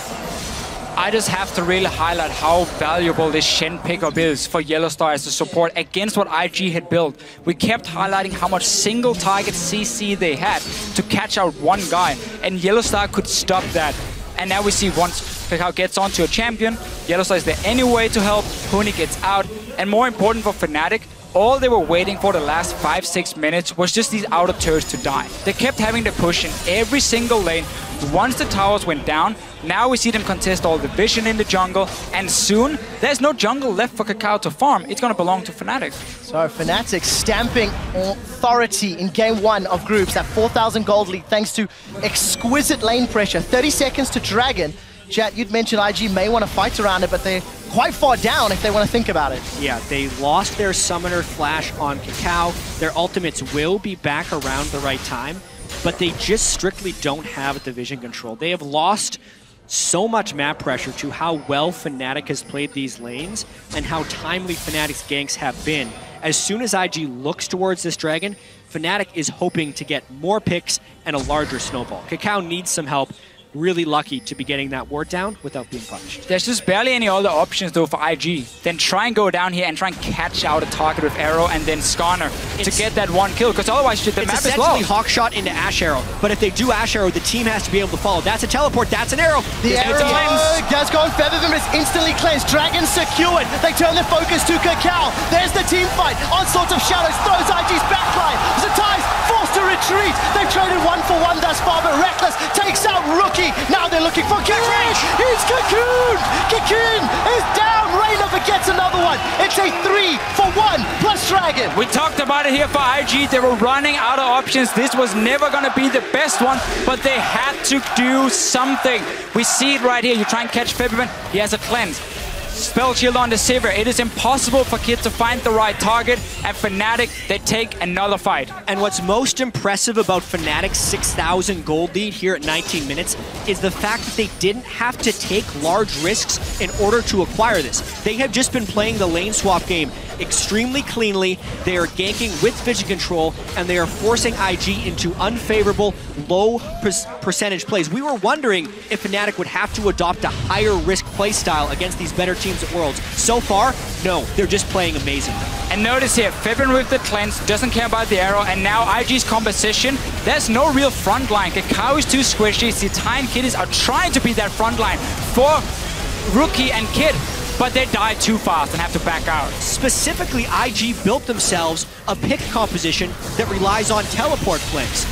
I just have to really highlight how valuable this Shen pickup is for Yellowstar as a support against what IG had built. We kept highlighting how much single target CC they had to catch out one guy, and Yellowstar could stop that. And now we see once Kakao gets onto a champion, Yellowstar is there anyway to help, Huni gets out, and more important for Fnatic, all they were waiting for the last 5-6 minutes was just these outer turrets to die. They kept having to push in every single lane. Once the towers went down, now we see them contest all the vision in the jungle, and soon there's no jungle left for Kakao to farm. It's going to belong to Fnatic. So Fnatic stamping authority in game 1 of groups, that 4,000 gold lead thanks to exquisite lane pressure. 30 seconds to Dragon. Jet, you'd mentioned IG may want to fight around it, but they're quite far down if they want to think about it. Yeah, they lost their Summoner Flash on Kakao. Their ultimates will be back around the right time. but they just strictly don't have the vision control. They have lost so much map pressure to how well Fnatic has played these lanes and how timely Fnatic's ganks have been. As soon as IG looks towards this dragon, Fnatic is hoping to get more picks and a larger snowball. Kakao needs some help. Really lucky to be getting that ward down without being punished. There's just barely any other options though for IG. Then try and go down here and try and catch out a target with arrow and then Skarner to get that one kill, because otherwise the map is lost. It's essentially hawk shot into Ash Arrow, but if they do Ash Arrow, the team has to be able to follow. That's a teleport, that's an arrow. The arrow does go on Featherman, it's instantly cleansed. Dragon secured. They turn their focus to Kakao. There's the team fight. Onslaught of Shadows throws IG's backline. Zatai's forced to retreat. They've traded 1-for-1 thus far, but Reckless takes out Rookie. Now they're looking for Cocoon! It's Cocoon! Cocoon is down! Rainover gets another one! It's a 3-for-1 plus Dragon! We talked about it here for IG. They were running out of options. This was never going to be the best one, but they had to do something. We see it right here. You try and catch Febvin. He has a cleanse. Spell shield on the Sivir. It is impossible for Kid to find the right target, and Fnatic, they take another fight. And what's most impressive about Fnatic's 6,000 gold lead here at 19 minutes is the fact that they didn't have to take large risks in order to acquire this. They have just been playing the lane swap game extremely cleanly. They are ganking with vision control, and they are forcing IG into unfavorable, low percentage plays. We were wondering if Fnatic would have to adopt a higher risk playstyle against these better teams at Worlds. So far, no, they're just playing amazing. And notice here, Febvin with the cleanse, doesn't care about the arrow, and now IG's composition, there's no real front line. Kakao is too squishy, Zitai and Kiddies are trying to be that front line for Rookie and Kid, but they die too fast and have to back out. Specifically, IG built themselves a pick composition that relies on teleport plays.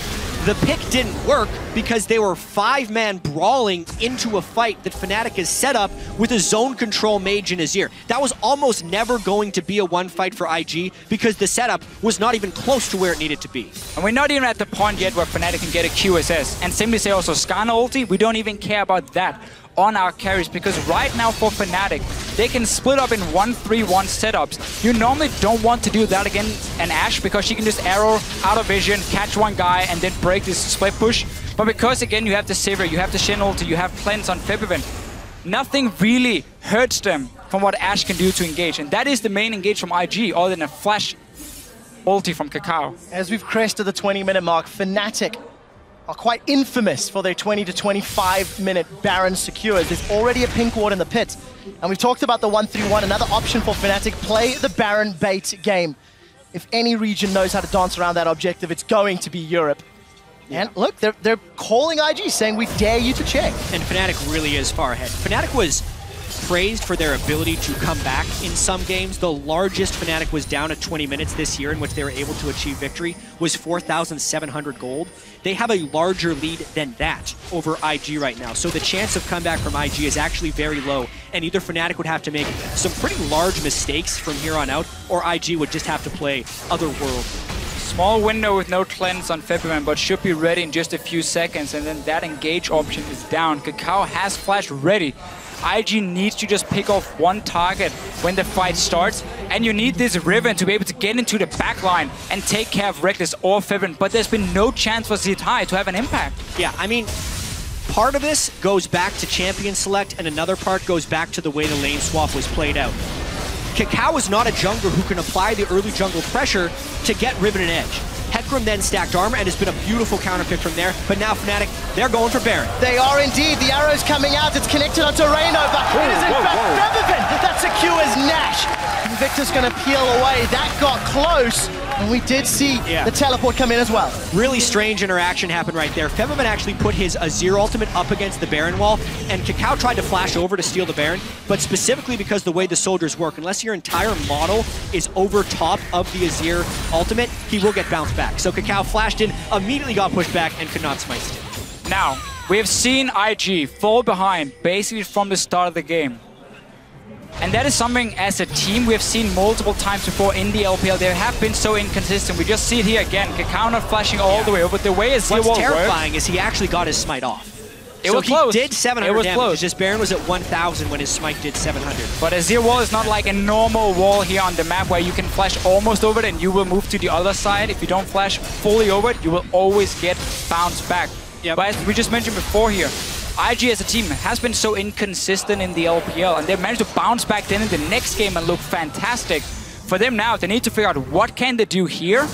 The pick didn't work because they were 5-man brawling into a fight that Fnatic has set up with a zone control mage in Azir. That was almost never going to be a one fight for IG because the setup was not even close to where it needed to be. And we're not even at the point yet where Fnatic can get a QSS. And simply say also Skarner ulti, we don't even care about that on our carries, because right now for Fnatic, they can split up in 1-3-1 setups. You normally don't want to do that against an Ashe because she can just arrow out of vision, catch one guy, and then break this split push. But because again you have the Sivir, you have the Shen ulti, you have cleanse on Febiven, nothing really hurts them from what Ashe can do to engage. And that is the main engage from IG, other than a flash ulti from Kakao. As we've crested the 20-minute mark, Fnatic are quite infamous for their 20 to 25-minute Baron secures. There's already a pink ward in the pit. And we've talked about the 1-3-1. Another option for Fnatic, play the Baron bait game. If any region knows how to dance around that objective, it's going to be Europe. Yeah. And look, they're calling IG, saying we dare you to check. And Fnatic really is far ahead. Fnatic was praised for their ability to come back in some games. The largest Fnatic was down at 20 minutes this year in which they were able to achieve victory was 4,700 gold. They have a larger lead than that over IG right now. So the chance of comeback from IG is actually very low. And either Fnatic would have to make some pretty large mistakes from here on out, or IG would just have to play Otherworld. Small window with no cleanse on February, but should be ready in just a few seconds, and then that engage option is down. Kakao has flash ready. IG needs to just pick off one target when the fight starts, and you need this Riven to be able to get into the backline and take care of Reckless or Febvin, but there's been no chance for Zitai to have an impact. Yeah, I mean, part of this goes back to champion select, and another part goes back to the way the lane swap was played out. Kakao is not a jungler who can apply the early jungle pressure to get Riven and Edge. Hecarim then stacked armor, and it's been a beautiful counter pick from there, but now Fnatic, they're going for Baron. They are indeed. The arrow's coming out. It's connected onto Rainover. It is in fact Featherman that secures Nash. Invictus going to peel away. That got close, and we did see the teleport come in as well. Really strange interaction happened right there. Featherman actually put his Azir ultimate up against the Baron wall, and Kakao tried to flash over to steal the Baron, but specifically because the way the soldiers work, unless your entire model is over top of the Azir ultimate, he will get bounced back. So Kakao flashed in, immediately got pushed back, and could not smite it. Now, we have seen IG fall behind basically from the start of the game. And that is something as a team we have seen multiple times before in the LPL. They have been so inconsistent. We just see it here again. Kakao not flashing all the way over. The way Azir What's terrifying is he actually got his smite off. It was close. He did 700 damage. Just Baron was at 1,000 when his smite did 700. But Azir wall is not like a normal wall here on the map where you can flash almost over it and you will move to the other side. If you don't flash fully over it, you will always get bounce back. Yep. But as we just mentioned before here, IG as a team has been so inconsistent in the LPL, and they've managed to bounce back then in the next game and look fantastic. For them now, they need to figure out what can they do here,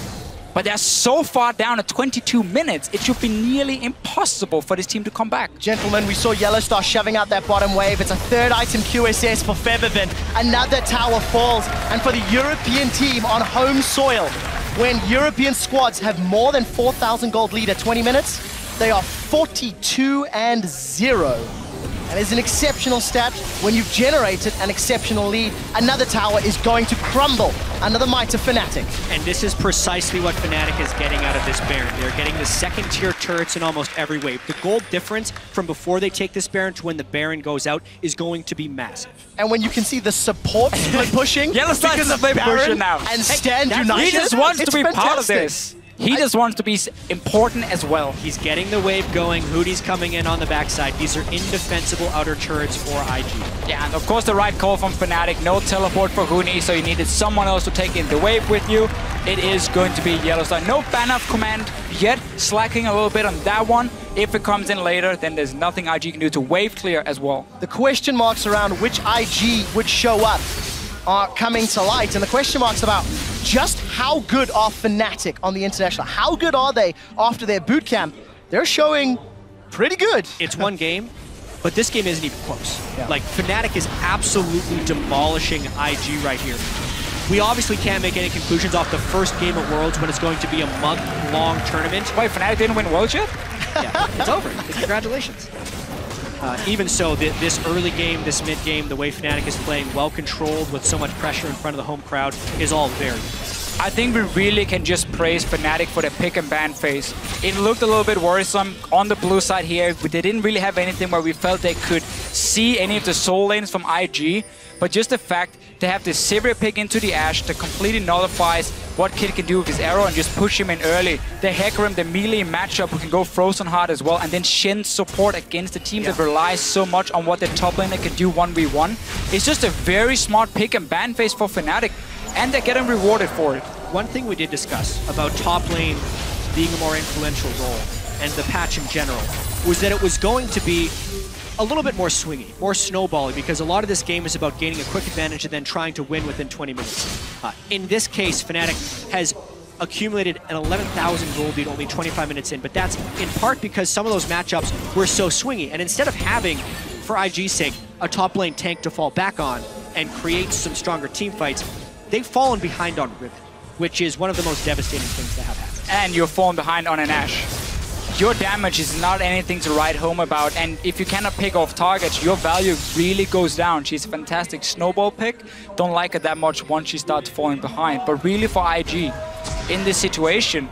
but they're so far down at 22 minutes, it should be nearly impossible for this team to come back. Gentlemen, we saw Yellowstar shoving out that bottom wave. It's a third item QSS for Feathervin. Another tower falls, and for the European team on home soil, when European squads have more than 4,000 gold lead at 20 minutes, they are 42-0. And it's an exceptional stat. When you've generated an exceptional lead, another tower is going to crumble under the might of Fnatic. And this is precisely what Fnatic is getting out of this Baron. They're getting the second-tier turrets in almost every wave. The gold difference from before they take this Baron to when the Baron goes out is going to be massive. And when you can see the support split pushing, Yellowstar because is of split Baron pushing now. and Stand United, He just wants to be it's part of fantastic. this. He just wants to be important as well. He's getting the wave going. Hootie's coming in on the backside. These are indefensible outer turrets for IG. Yeah, and of course the right call from Fnatic. No teleport for Huni, so you needed someone else to take in the wave with you. It is going to be Yellowstar. No ban of command yet, slacking a little bit on that one. If it comes in later, then there's nothing IG can do to wave clear as well. The question marks around which IG would show up are coming to light, and the question marks about just how good are Fnatic on the international? How good are they after their boot camp? They're showing pretty good. It's one game, but this game isn't even close. Yeah. Like, Fnatic is absolutely demolishing IG right here. We obviously can't make any conclusions off the first game at Worlds when it's going to be a month-long tournament. Wait, Fnatic didn't win Worlds yet? Yeah, it's over. Congratulations. Even so, this early game, this mid game, the way Fnatic is playing, well controlled with so much pressure in front of the home crowd, is all very good. I think we really can just praise Fnatic for the pick and ban phase. It looked a little bit worrisome on the blue side here. They didn't really have anything where we felt they could see any of the soul lanes from IG, but just the fact they have this Sivir pick into the Ashe that completely nullifies what Kid can do with his arrow and just push him in early. The Hecarim, the melee matchup who can go Frozen Heart as well, and then Shen's support against a team that relies so much on what the top laner can do 1v1. It's just a very smart pick and ban phase for Fnatic, and they're getting rewarded for it. One thing we did discuss about top lane being a more influential role, and the patch in general, was that it was going to be a little bit more swingy, more snowbally, because a lot of this game is about gaining a quick advantage and then trying to win within 20 minutes. In this case, Fnatic has accumulated an 11,000 gold lead only 25 minutes in, but that's in part because some of those matchups were so swingy, and instead of having, for IG's sake, a top lane tank to fall back on and create some stronger team fights, they've fallen behind on Riven, which is one of the most devastating things to have happen. And you're falling behind on an Ashe. Your damage is not anything to write home about, and if you cannot pick off targets, your value really goes down. She's a fantastic snowball pick. Don't like her that much once she starts falling behind. But really for IG, in this situation,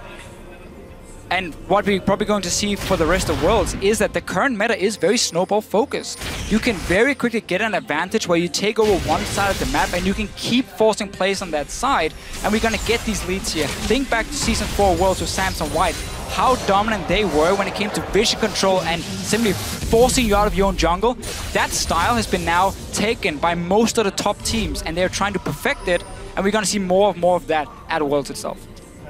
and what we're probably going to see for the rest of Worlds is that the current meta is very snowball focused. You can very quickly get an advantage where you take over one side of the map and you can keep forcing plays on that side, and we're going to get these leads here. Think back to Season 4 Worlds with Samson White, how dominant they were when it came to vision control and simply forcing you out of your own jungle. That style has been now taken by most of the top teams, and they're trying to perfect it, and we're going to see more of that at Worlds itself.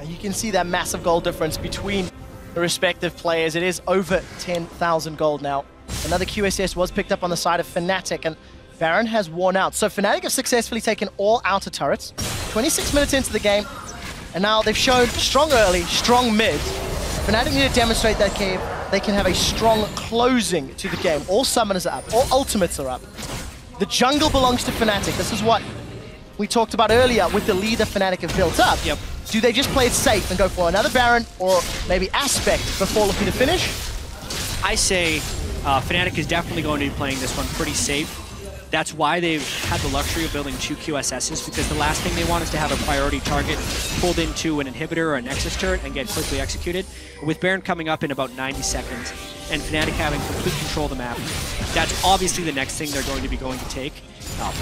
You can see that massive goal difference between the respective players. It is over 10,000 gold now. Another QSS was picked up on the side of Fnatic, and Baron has worn out. So Fnatic have successfully taken all outer turrets. 26 minutes into the game, and now they've shown strong early, strong mid. Fnatic need to demonstrate that they can have a strong closing to the game. All summoners are up, all ultimates are up. The jungle belongs to Fnatic. This is what we talked about earlier with the lead that Fnatic have built up. Yep. Do they just play it safe and go for another Baron or maybe Aspect before looking to finish? I say Fnatic is definitely going to be playing this one pretty safe. That's why they've had the luxury of building 2 QSSs, because the last thing they want is to have a priority target pulled into an inhibitor or a Nexus turret and get quickly executed. With Baron coming up in about 90 seconds and Fnatic having complete control of the map, that's obviously the next thing they're going to be going to take.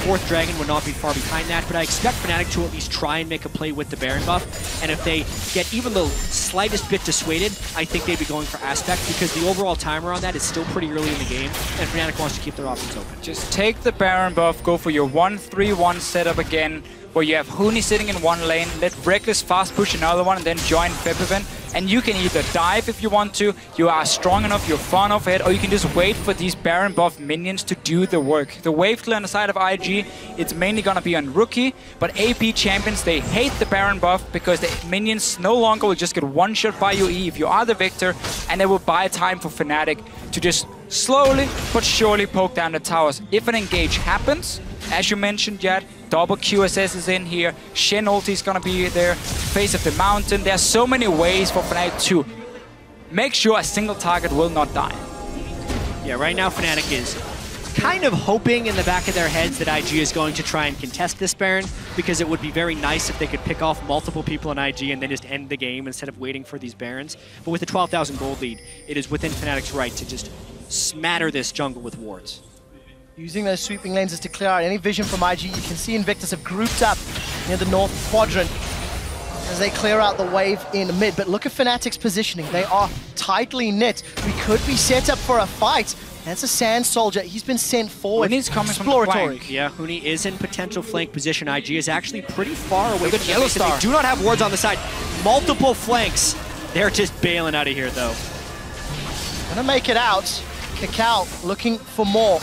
Fourth Dragon would not be far behind that, but I expect Fnatic to at least try and make a play with the Baron buff, and if they get even the slightest bit dissuaded, I think they'd be going for Aspect, because the overall timer on that is still pretty early in the game, and Fnatic wants to keep their options open. Just take the Baron buff, go for your 1-3-1 setup again, where you have Huni sitting in one lane, let Reckless fast push another one, and then join Febiven. And you can either dive if you want to, you are strong enough, you're far enough ahead, or you can just wait for these Baron buff minions to do the work. The wave clear on the side of IG, it's mainly gonna be on Rookie, but AP champions, they hate the Baron buff because the minions no longer will just get one shot by your E if you are the victor, and they will buy time for Fnatic to just slowly but surely poke down the towers. If an engage happens, as you mentioned, Jad, double QSS is in here, Shen ulti is gonna be there, face of the mountain. There are so many ways for Fnatic to make sure a single target will not die. Yeah, right now Fnatic is kind of hoping in the back of their heads that IG is going to try and contest this Baron, because it would be very nice if they could pick off multiple people in IG and then just end the game instead of waiting for these Barons. But with the 12,000 gold lead, it is within Fnatic's right to just smatter this jungle with wards. Using those sweeping lenses to clear out any vision from IG. You can see Invictus have grouped up near the north quadrant as they clear out the wave in mid. But look at Fnatic's positioning. They are tightly knit. We could be set up for a fight. That's a Sand Soldier. He's been sent forward. Huni's coming from the flank. Yeah, Huni is in potential flank position. IG is actually pretty far away from the Yellow base. Star. They do not have wards on the side. Multiple flanks. They're just bailing out of here, though. Gonna make it out. Kakao looking for more.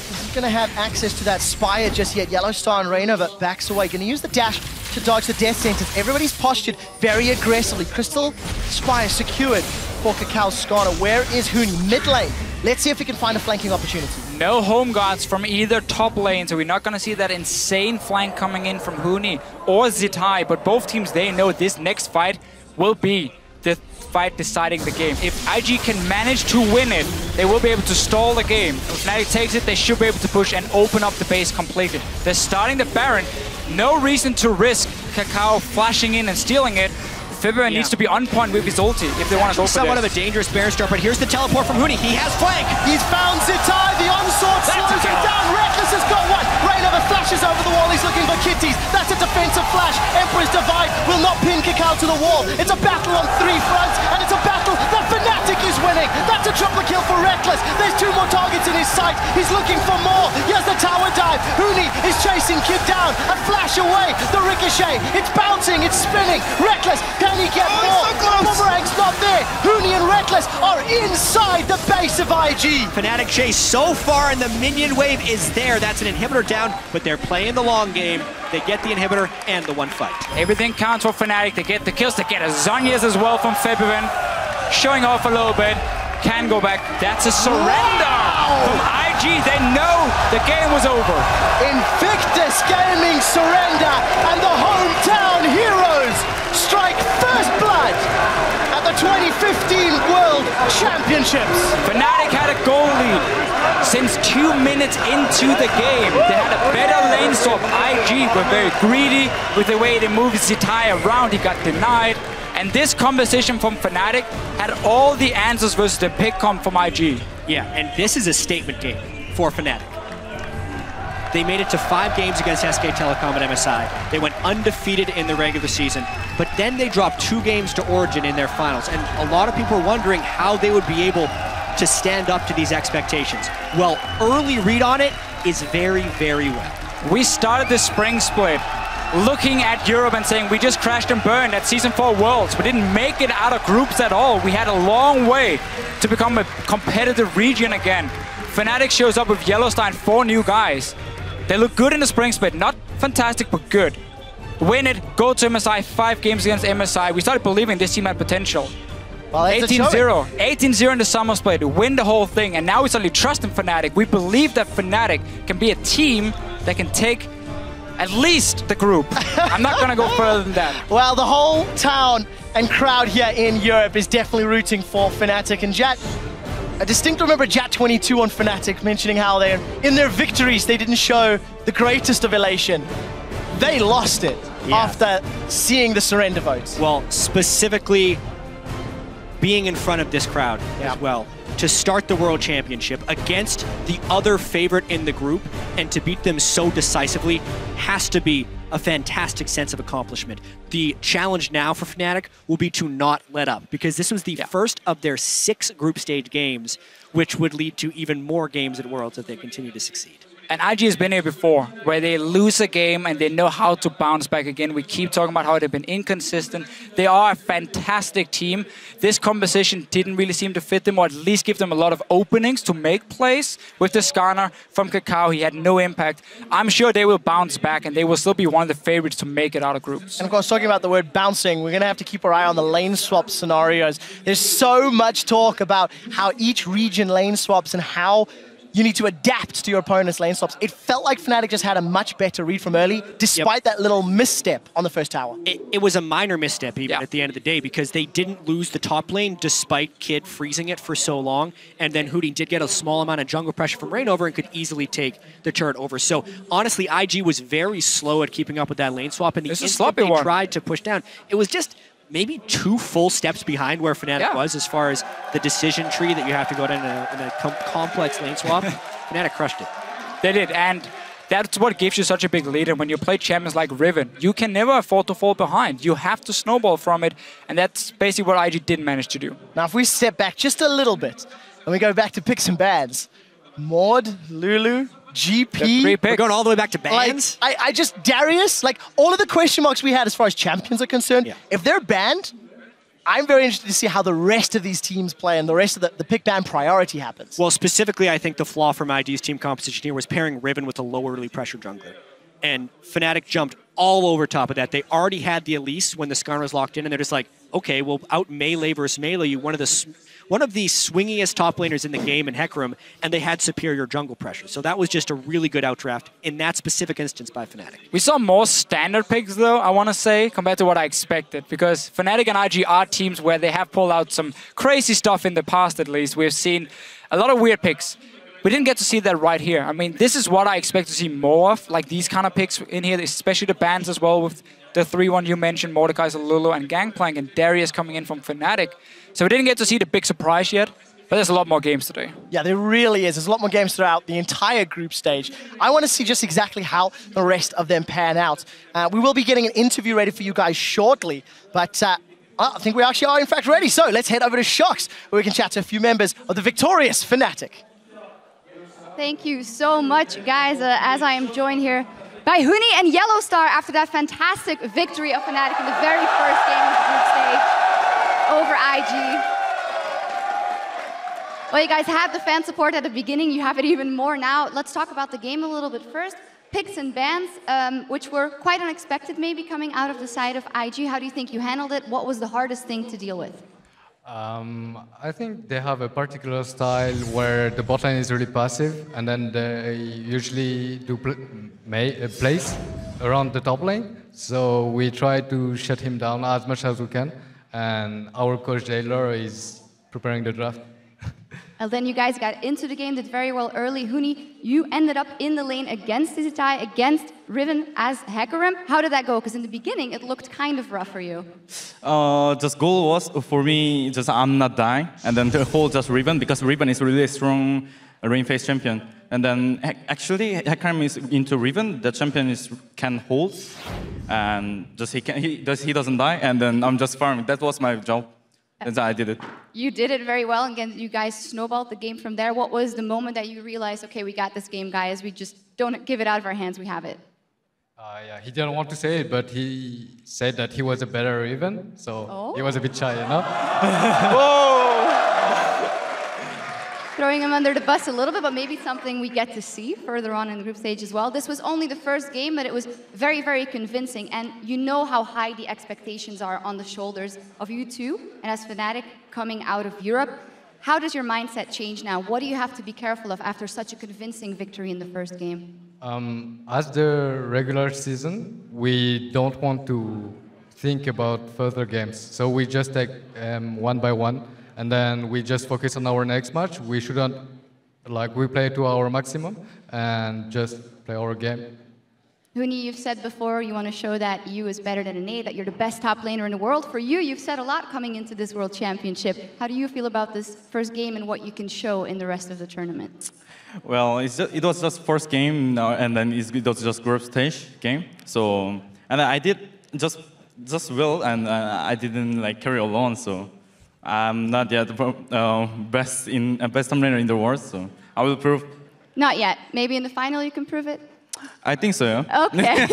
Isn't gonna have access to that Spire just yet. Yellow Star and Reignover backs away. Gonna use the dash to dodge the death sentence. Everybody's postured very aggressively. Crystal Spire secured for Kakao Skarner. Where is Huni? Mid lane. Let's see if we can find a flanking opportunity. No home guards from either top lane, so we're not going to see that insane flank coming in from Huni or Zitai, but both teams, they know this next fight will be the fight deciding the game. If IG can manage to win it, they will be able to stall the game. If Fnatic takes it, they should be able to push and open up the base completely. They're starting the Baron. No reason to risk Kakao flashing in and stealing it. Febiven needs to be on point with his ulti if they want to go for this. Somewhat of a dangerous Baron start, but here's the teleport from Huni. He has flank. He's found Zitai. The onslaught slows him down. Reckless has got one. Reignover flashes over the wall. He's looking for kitties. That's a defensive flash. Emperor's Divide will not pin Kakao to the wall. It's a battle on three fronts, and it's a battle that Fnatic is winning. That's a triple kill for Reckless. There's two more targets in his sight. He's looking for more. He has the tower dive. Huni is chasing Kid down. A flash away. The ricochet. It's bouncing. It's spinning. Reckless. Can he get more? Boomerang's not there. Huni and Reckless are inside the base of IG. Fnatic chase so far, and the minion wave is there. That's an inhibitor down, but they're playing the long game. They get the inhibitor and the one fight. Everything counts for Fnatic. They get the kills. They get a Zhonya's as well from Febiven. Showing off a little bit. Can go back. That's a surrender from IG. They know the game was over. Invictus Gaming surrender, and the hometown heroes strike first blood at the 2015 World Championships. Fnatic had a goal lead since 2 minutes into the game. They had a better lane swap. IG were very greedy with the way they moved Zitai around. He got denied. And this conversation from Fnatic had all the answers versus the pick comp from IG. Yeah, and this is a statement game for Fnatic. They made it to 5 games against SK Telecom at MSI. They went undefeated in the regular season, but then they dropped 2 games to Origin in their finals. And a lot of people are wondering how they would be able to stand up to these expectations. Well, early read on it is very, very well. We started the spring split looking at Europe and saying we just crashed and burned at Season 4 Worlds. We didn't make it out of groups at all. We had a long way to become a competitive region again. Fnatic shows up with Yellowstone, 4 new guys. They look good in the spring split. Not fantastic, but good. Win it, go to MSI, 5 games against MSI. We started believing this team had potential. Well, 18-0. 18-0 in the summer split, win the whole thing. And now we suddenly trust in Fnatic. We believe that Fnatic can be a team that can take at least the group. I'm not going to go further than that. Well, the whole town and crowd here in Europe is definitely rooting for Fnatic. And Jat, I distinctly remember Jat22 on Fnatic mentioning how in their victories they didn't show the greatest of elation. They lost it after seeing the surrender votes. Well, specifically being in front of this crowd as well. To start the World Championship against the other favorite in the group and to beat them so decisively has to be a fantastic sense of accomplishment. The challenge now for Fnatic will be to not let up, because this was the first of their 6 group stage games, which would lead to even more games at Worlds if they continue to succeed. And IG has been here before, where they lose a game and they know how to bounce back again. We keep talking about how they've been inconsistent. They are a fantastic team. This composition didn't really seem to fit them, or at least give them a lot of openings to make plays. With the Skarner from Kakao, he had no impact. I'm sure they will bounce back, and they will still be one of the favorites to make it out of groups. And of course, talking about the word bouncing, we're going to have to keep our eye on the lane swap scenarios. There's so much talk about how each region lane swaps and how you need to adapt to your opponent's lane swaps. It felt like Fnatic just had a much better read from early, despite that little misstep on the first tower. It was a minor misstep even at the end of the day, because they didn't lose the top lane despite Kid freezing it for so long. And then Hootie did get a small amount of jungle pressure from Reignover and could easily take the turret over. So honestly, IG was very slow at keeping up with that lane swap. And the instant they tried to push down, it was just maybe 2 full steps behind where Fnatic was as far as the decision tree that you have to go down in a complex lane swap. Fnatic crushed it. They did, and that's what gives you such a big lead. And when you play champions like Riven, you can never afford to fall behind. You have to snowball from it, and that's basically what IG didn't manage to do. Now, if we step back just a little bit, and we go back to picks and bans, Maud, Lulu, GP. We're going all the way back to bans? Like, I just, Darius, like all of the question marks we had as far as champions are concerned, if they're banned, I'm very interested to see how the rest of these teams play and the rest of the pick ban priority happens. Well, specifically, I think the flaw from IG's team composition here was pairing Riven with a low early pressure jungler. And Fnatic jumped all over top of that. They already had the Elise when the Skarner was locked in, and they're just like, okay, well, out melee versus melee you, one of the swingiest top laners in the game in Hecarim, and they had superior jungle pressure. So that was just a really good outdraft in that specific instance by Fnatic. We saw more standard picks, though, I want to say, compared to what I expected, because Fnatic and IG are teams where they have pulled out some crazy stuff in the past, at least. We've seen a lot of weird picks. We didn't get to see that right here. I mean, this is what I expect to see more of, like these kind of picks in here, especially the bans as well, with the 3-1 you mentioned, Mordekaiser, Lulu, and Gangplank, and Darius coming in from Fnatic. So we didn't get to see the big surprise yet, but there's a lot more games today. Yeah, there really is. There's a lot more games throughout the entire group stage. I want to see just exactly how the rest of them pan out. We will be getting an interview ready for you guys shortly, but I think we actually are in fact ready. So let's head over to Shox, where we can chat to a few members of the victorious Fnatic. Thank you so much, guys, as I am joined here by Huni and Yellowstar after that fantastic victory of Fnatic in the very first game of the group stage over IG. Well, you guys had the fan support at the beginning. You have it even more now. Let's talk about the game a little bit first. Picks and bans, which were quite unexpected maybe coming out of the side of IG. How do you think you handled it? What was the hardest thing to deal with? I think they have a particular style where the bot lane is really passive, and then they usually do plays around the top lane. So we try to shut him down as much as we can, and our coach Taylor is preparing the draft. And then you guys got into the game, did very well early. Huni, you ended up in the lane against Zitai, against Riven as Hecarim. How did that go? Because in the beginning, it looked kind of rough for you. Just goal was, for me, just I'm not dying. And then the whole just Riven, because Riven is really a strong lane phase champion. And then actually, Hecarim is into Riven, the champion can hold. And just he doesn't die, and then I'm just farming. That was my job. And I did it. You did it very well, and again, you guys snowballed the game from there. What was the moment that you realized, okay, we got this game, guys, we just don't give it out of our hands, we have it? Yeah, he didn't want to say it, but he said that he was a better Riven, so he was a bit shy, you know? Throwing him under the bus a little bit, but maybe something we get to see further on in the group stage as well. This was only the first game, but it was very, very convincing. And you know how high the expectations are on the shoulders of you two, and as Fnatic coming out of Europe. How does your mindset change now? What do you have to be careful of after such a convincing victory in the first game? As the regular season, we don't want to think about further games. So we just take one by one. And then we just focus on our next match. We shouldn't, we play to our maximum and just play our game. Huni, you've said before you want to show that you is better than NA, that you're the best top laner in the world. For you, you've said a lot coming into this World Championship. How do you feel about this first game and what you can show in the rest of the tournament? Well, it was just first game, and then it was just group stage game. So, and I did just well, and I didn't carry alone. So. I'm not yet best top laner in the world, so I will prove. Not yet. Maybe in the final you can prove it? I think so, yeah. Okay.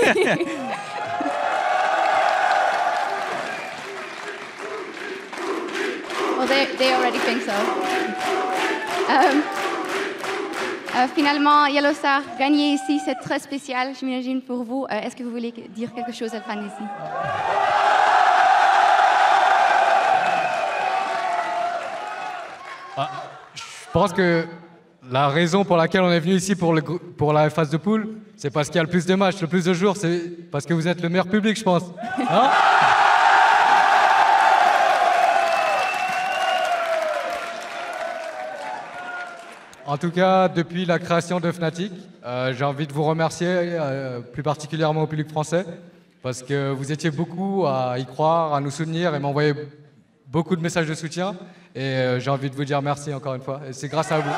Well, they already think so. Finalement, Yellow Star, gagner ici, c'est très spécial, j'imagine, pour vous. Est-ce que vous voulez dire quelque chose à la fin ici? Je pense que la raison pour laquelle on est venu ici pour la phase de poule, c'est parce qu'il y a le plus de matchs, le plus de jours, c'est parce que vous êtes le meilleur public, je pense. Hein? En tout cas, depuis la création de Fnatic, j'ai envie de vous remercier, plus particulièrement au public français, parce que vous étiez beaucoup à y croire, à nous soutenir et m'envoyer beaucoup de messages de soutien. Et j'ai envie de vous dire merci encore une fois. Et c'est grâce à vous.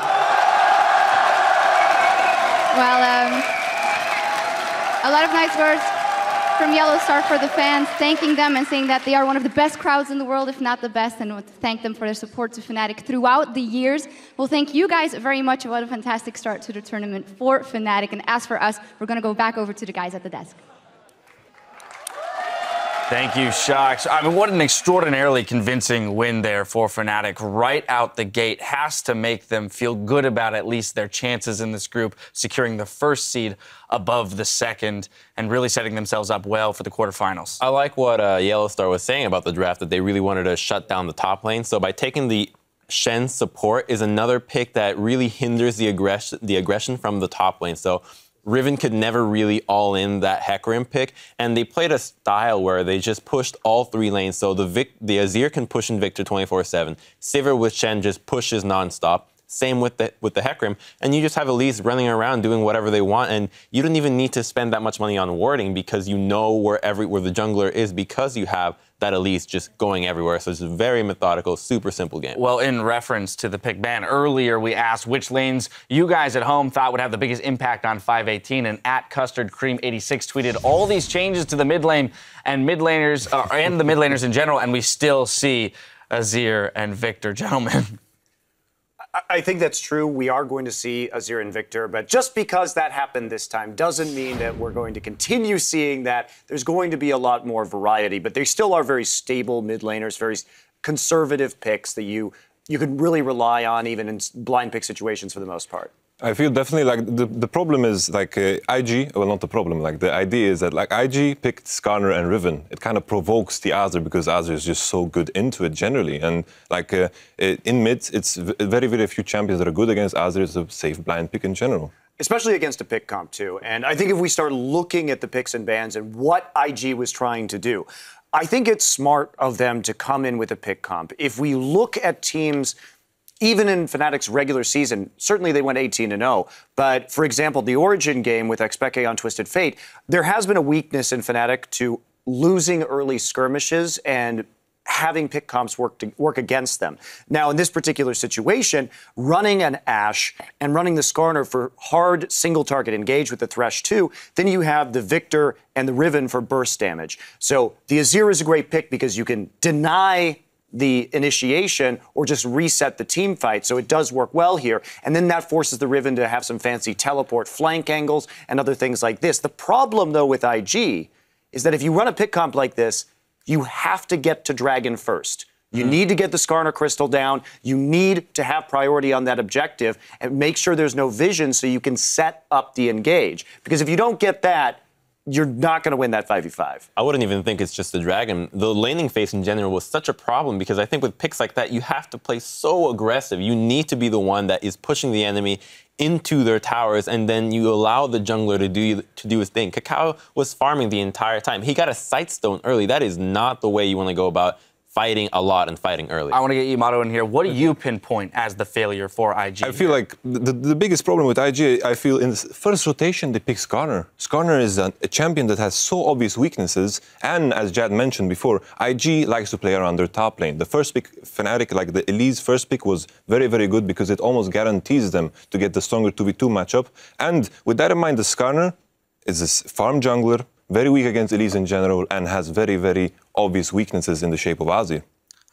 Well, a lot of nice words from Yellow Star for the fans, thanking them and saying that they are one of the best crowds in the world, if not the best, and to thank them for their support to Fnatic throughout the years. Well, thank you guys very much. What a fantastic start to the tournament for Fnatic. And as for us, we're going to go back over to the guys at the desk. Thank you, Shaks. I mean, what an extraordinarily convincing win there for Fnatic right out the gate. Has to make them feel good about at least their chances in this group, securing the first seed above the second and really setting themselves up well for the quarterfinals. I like what Yellow Star was saying about the draft, that they really wanted to shut down the top lane. So by taking the Shen support is another pick that really hinders the aggression from the top lane. So Riven could never really all in that Hecarim pick, and they played a style where they just pushed all three lanes. So the Azir can push Invictus 24/7. Sivir with Shen just pushes nonstop. Same with the Hecarim, and you just have Elise running around doing whatever they want, and you don't even need to spend that much money on warding because you know where the jungler is because you have that Elise just going everywhere. So it's a very methodical, super simple game. Well, in reference to the pick ban, earlier we asked which lanes you guys at home thought would have the biggest impact on 518, and at CustardCream86 tweeted all these changes to the mid lane and mid laners and the mid laners in general, and we still see Azir and Victor. Gentlemen. I think that's true. We are going to see Azir and Victor, but just because that happened this time doesn't mean that we're going to continue seeing that. There's going to be a lot more variety, but they still are very stable mid laners, very conservative picks that you can really rely on even in blind pick situations for the most part. I feel definitely like the problem is like IG, well, not the problem, like the idea is that like IG picked Skarner and Riven. It kind of provokes the Azir because Azir is just so good into it generally. And like in mid, it's very, very few champions that are good against Azir. It's a safe blind pick in general. Especially against a pick comp too. And I think if we start looking at the picks and bans and what IG was trying to do, I think it's smart of them to come in with a pick comp. If we look at teams, even in Fnatic's regular season, certainly they went 18-0. But, for example, the Origin game with Xpeke on Twisted Fate, there has been a weakness in Fnatic to losing early skirmishes and having pick comps work against them. Now, in this particular situation, running an Ashe and running the Skarner for hard single-target engage with the Thresh 2, then you have the Victor and the Riven for burst damage. So the Azir is a great pick because you can deny the initiation or just reset the team fight. So it does work well here. And then that forces the Riven to have some fancy teleport flank angles and other things like this. The problem, though, with IG is that if you run a pick comp like this, you have to get to Dragon first. You need to get the Skarner crystal down. You need to have priority on that objective and make sure there's no vision so you can set up the engage. Because if you don't get that, you're not going to win that 5v5. I wouldn't even think it's just the Dragon. The laning phase in general was such a problem because I think with picks like that, you have to play so aggressive. You need to be the one that is pushing the enemy into their towers, and then you allow the jungler to do his thing. Kakao was farming the entire time. He got a Sightstone early. That is not the way you want to go about fighting a lot and fighting early. I want to get Yamato in here. What do you pinpoint as the failure for IG? I feel like the biggest problem with IG, I feel in the first rotation, they pick Skarner. Skarner is a champion that has so obvious weaknesses. And as Jad mentioned before, IG likes to play around their top lane. The first pick, Fnatic, like the Elise first pick was very, very good because it almost guarantees them to get the stronger 2v2 matchup. And with that in mind, the Skarner is a farm jungler, very weak against Elise in general, and has very, very obvious weaknesses in the shape of Azir.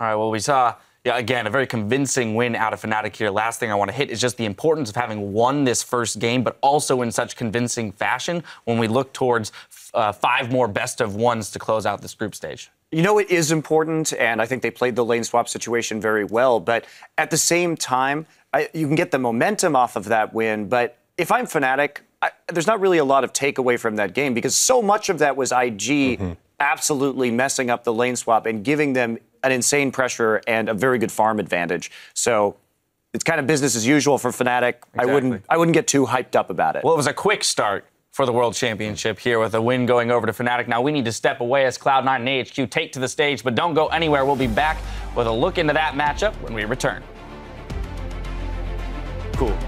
All right, well, we saw Yeah, again, a very convincing win out of Fnatic here. Last thing I want to hit is just the importance of having won this first game, but also in such convincing fashion when we look towards 5 more best-of-1s to close out this group stage. You know, it is important, and I think they played the lane swap situation very well, but at the same time, you can get the momentum off of that win, but if I'm Fnatic, there's not really a lot of takeaway from that game because so much of that was IG absolutely messing up the lane swap and giving them an insane pressure and a very good farm advantage. So it's kind of business as usual for Fnatic. Exactly. I wouldn't get too hyped up about it. Well, it was a quick start for the World Championship here with a win going over to Fnatic. Now we need to step away as Cloud9 and AHQ take to the stage, but don't go anywhere. We'll be back with a look into that matchup when we return. Cool.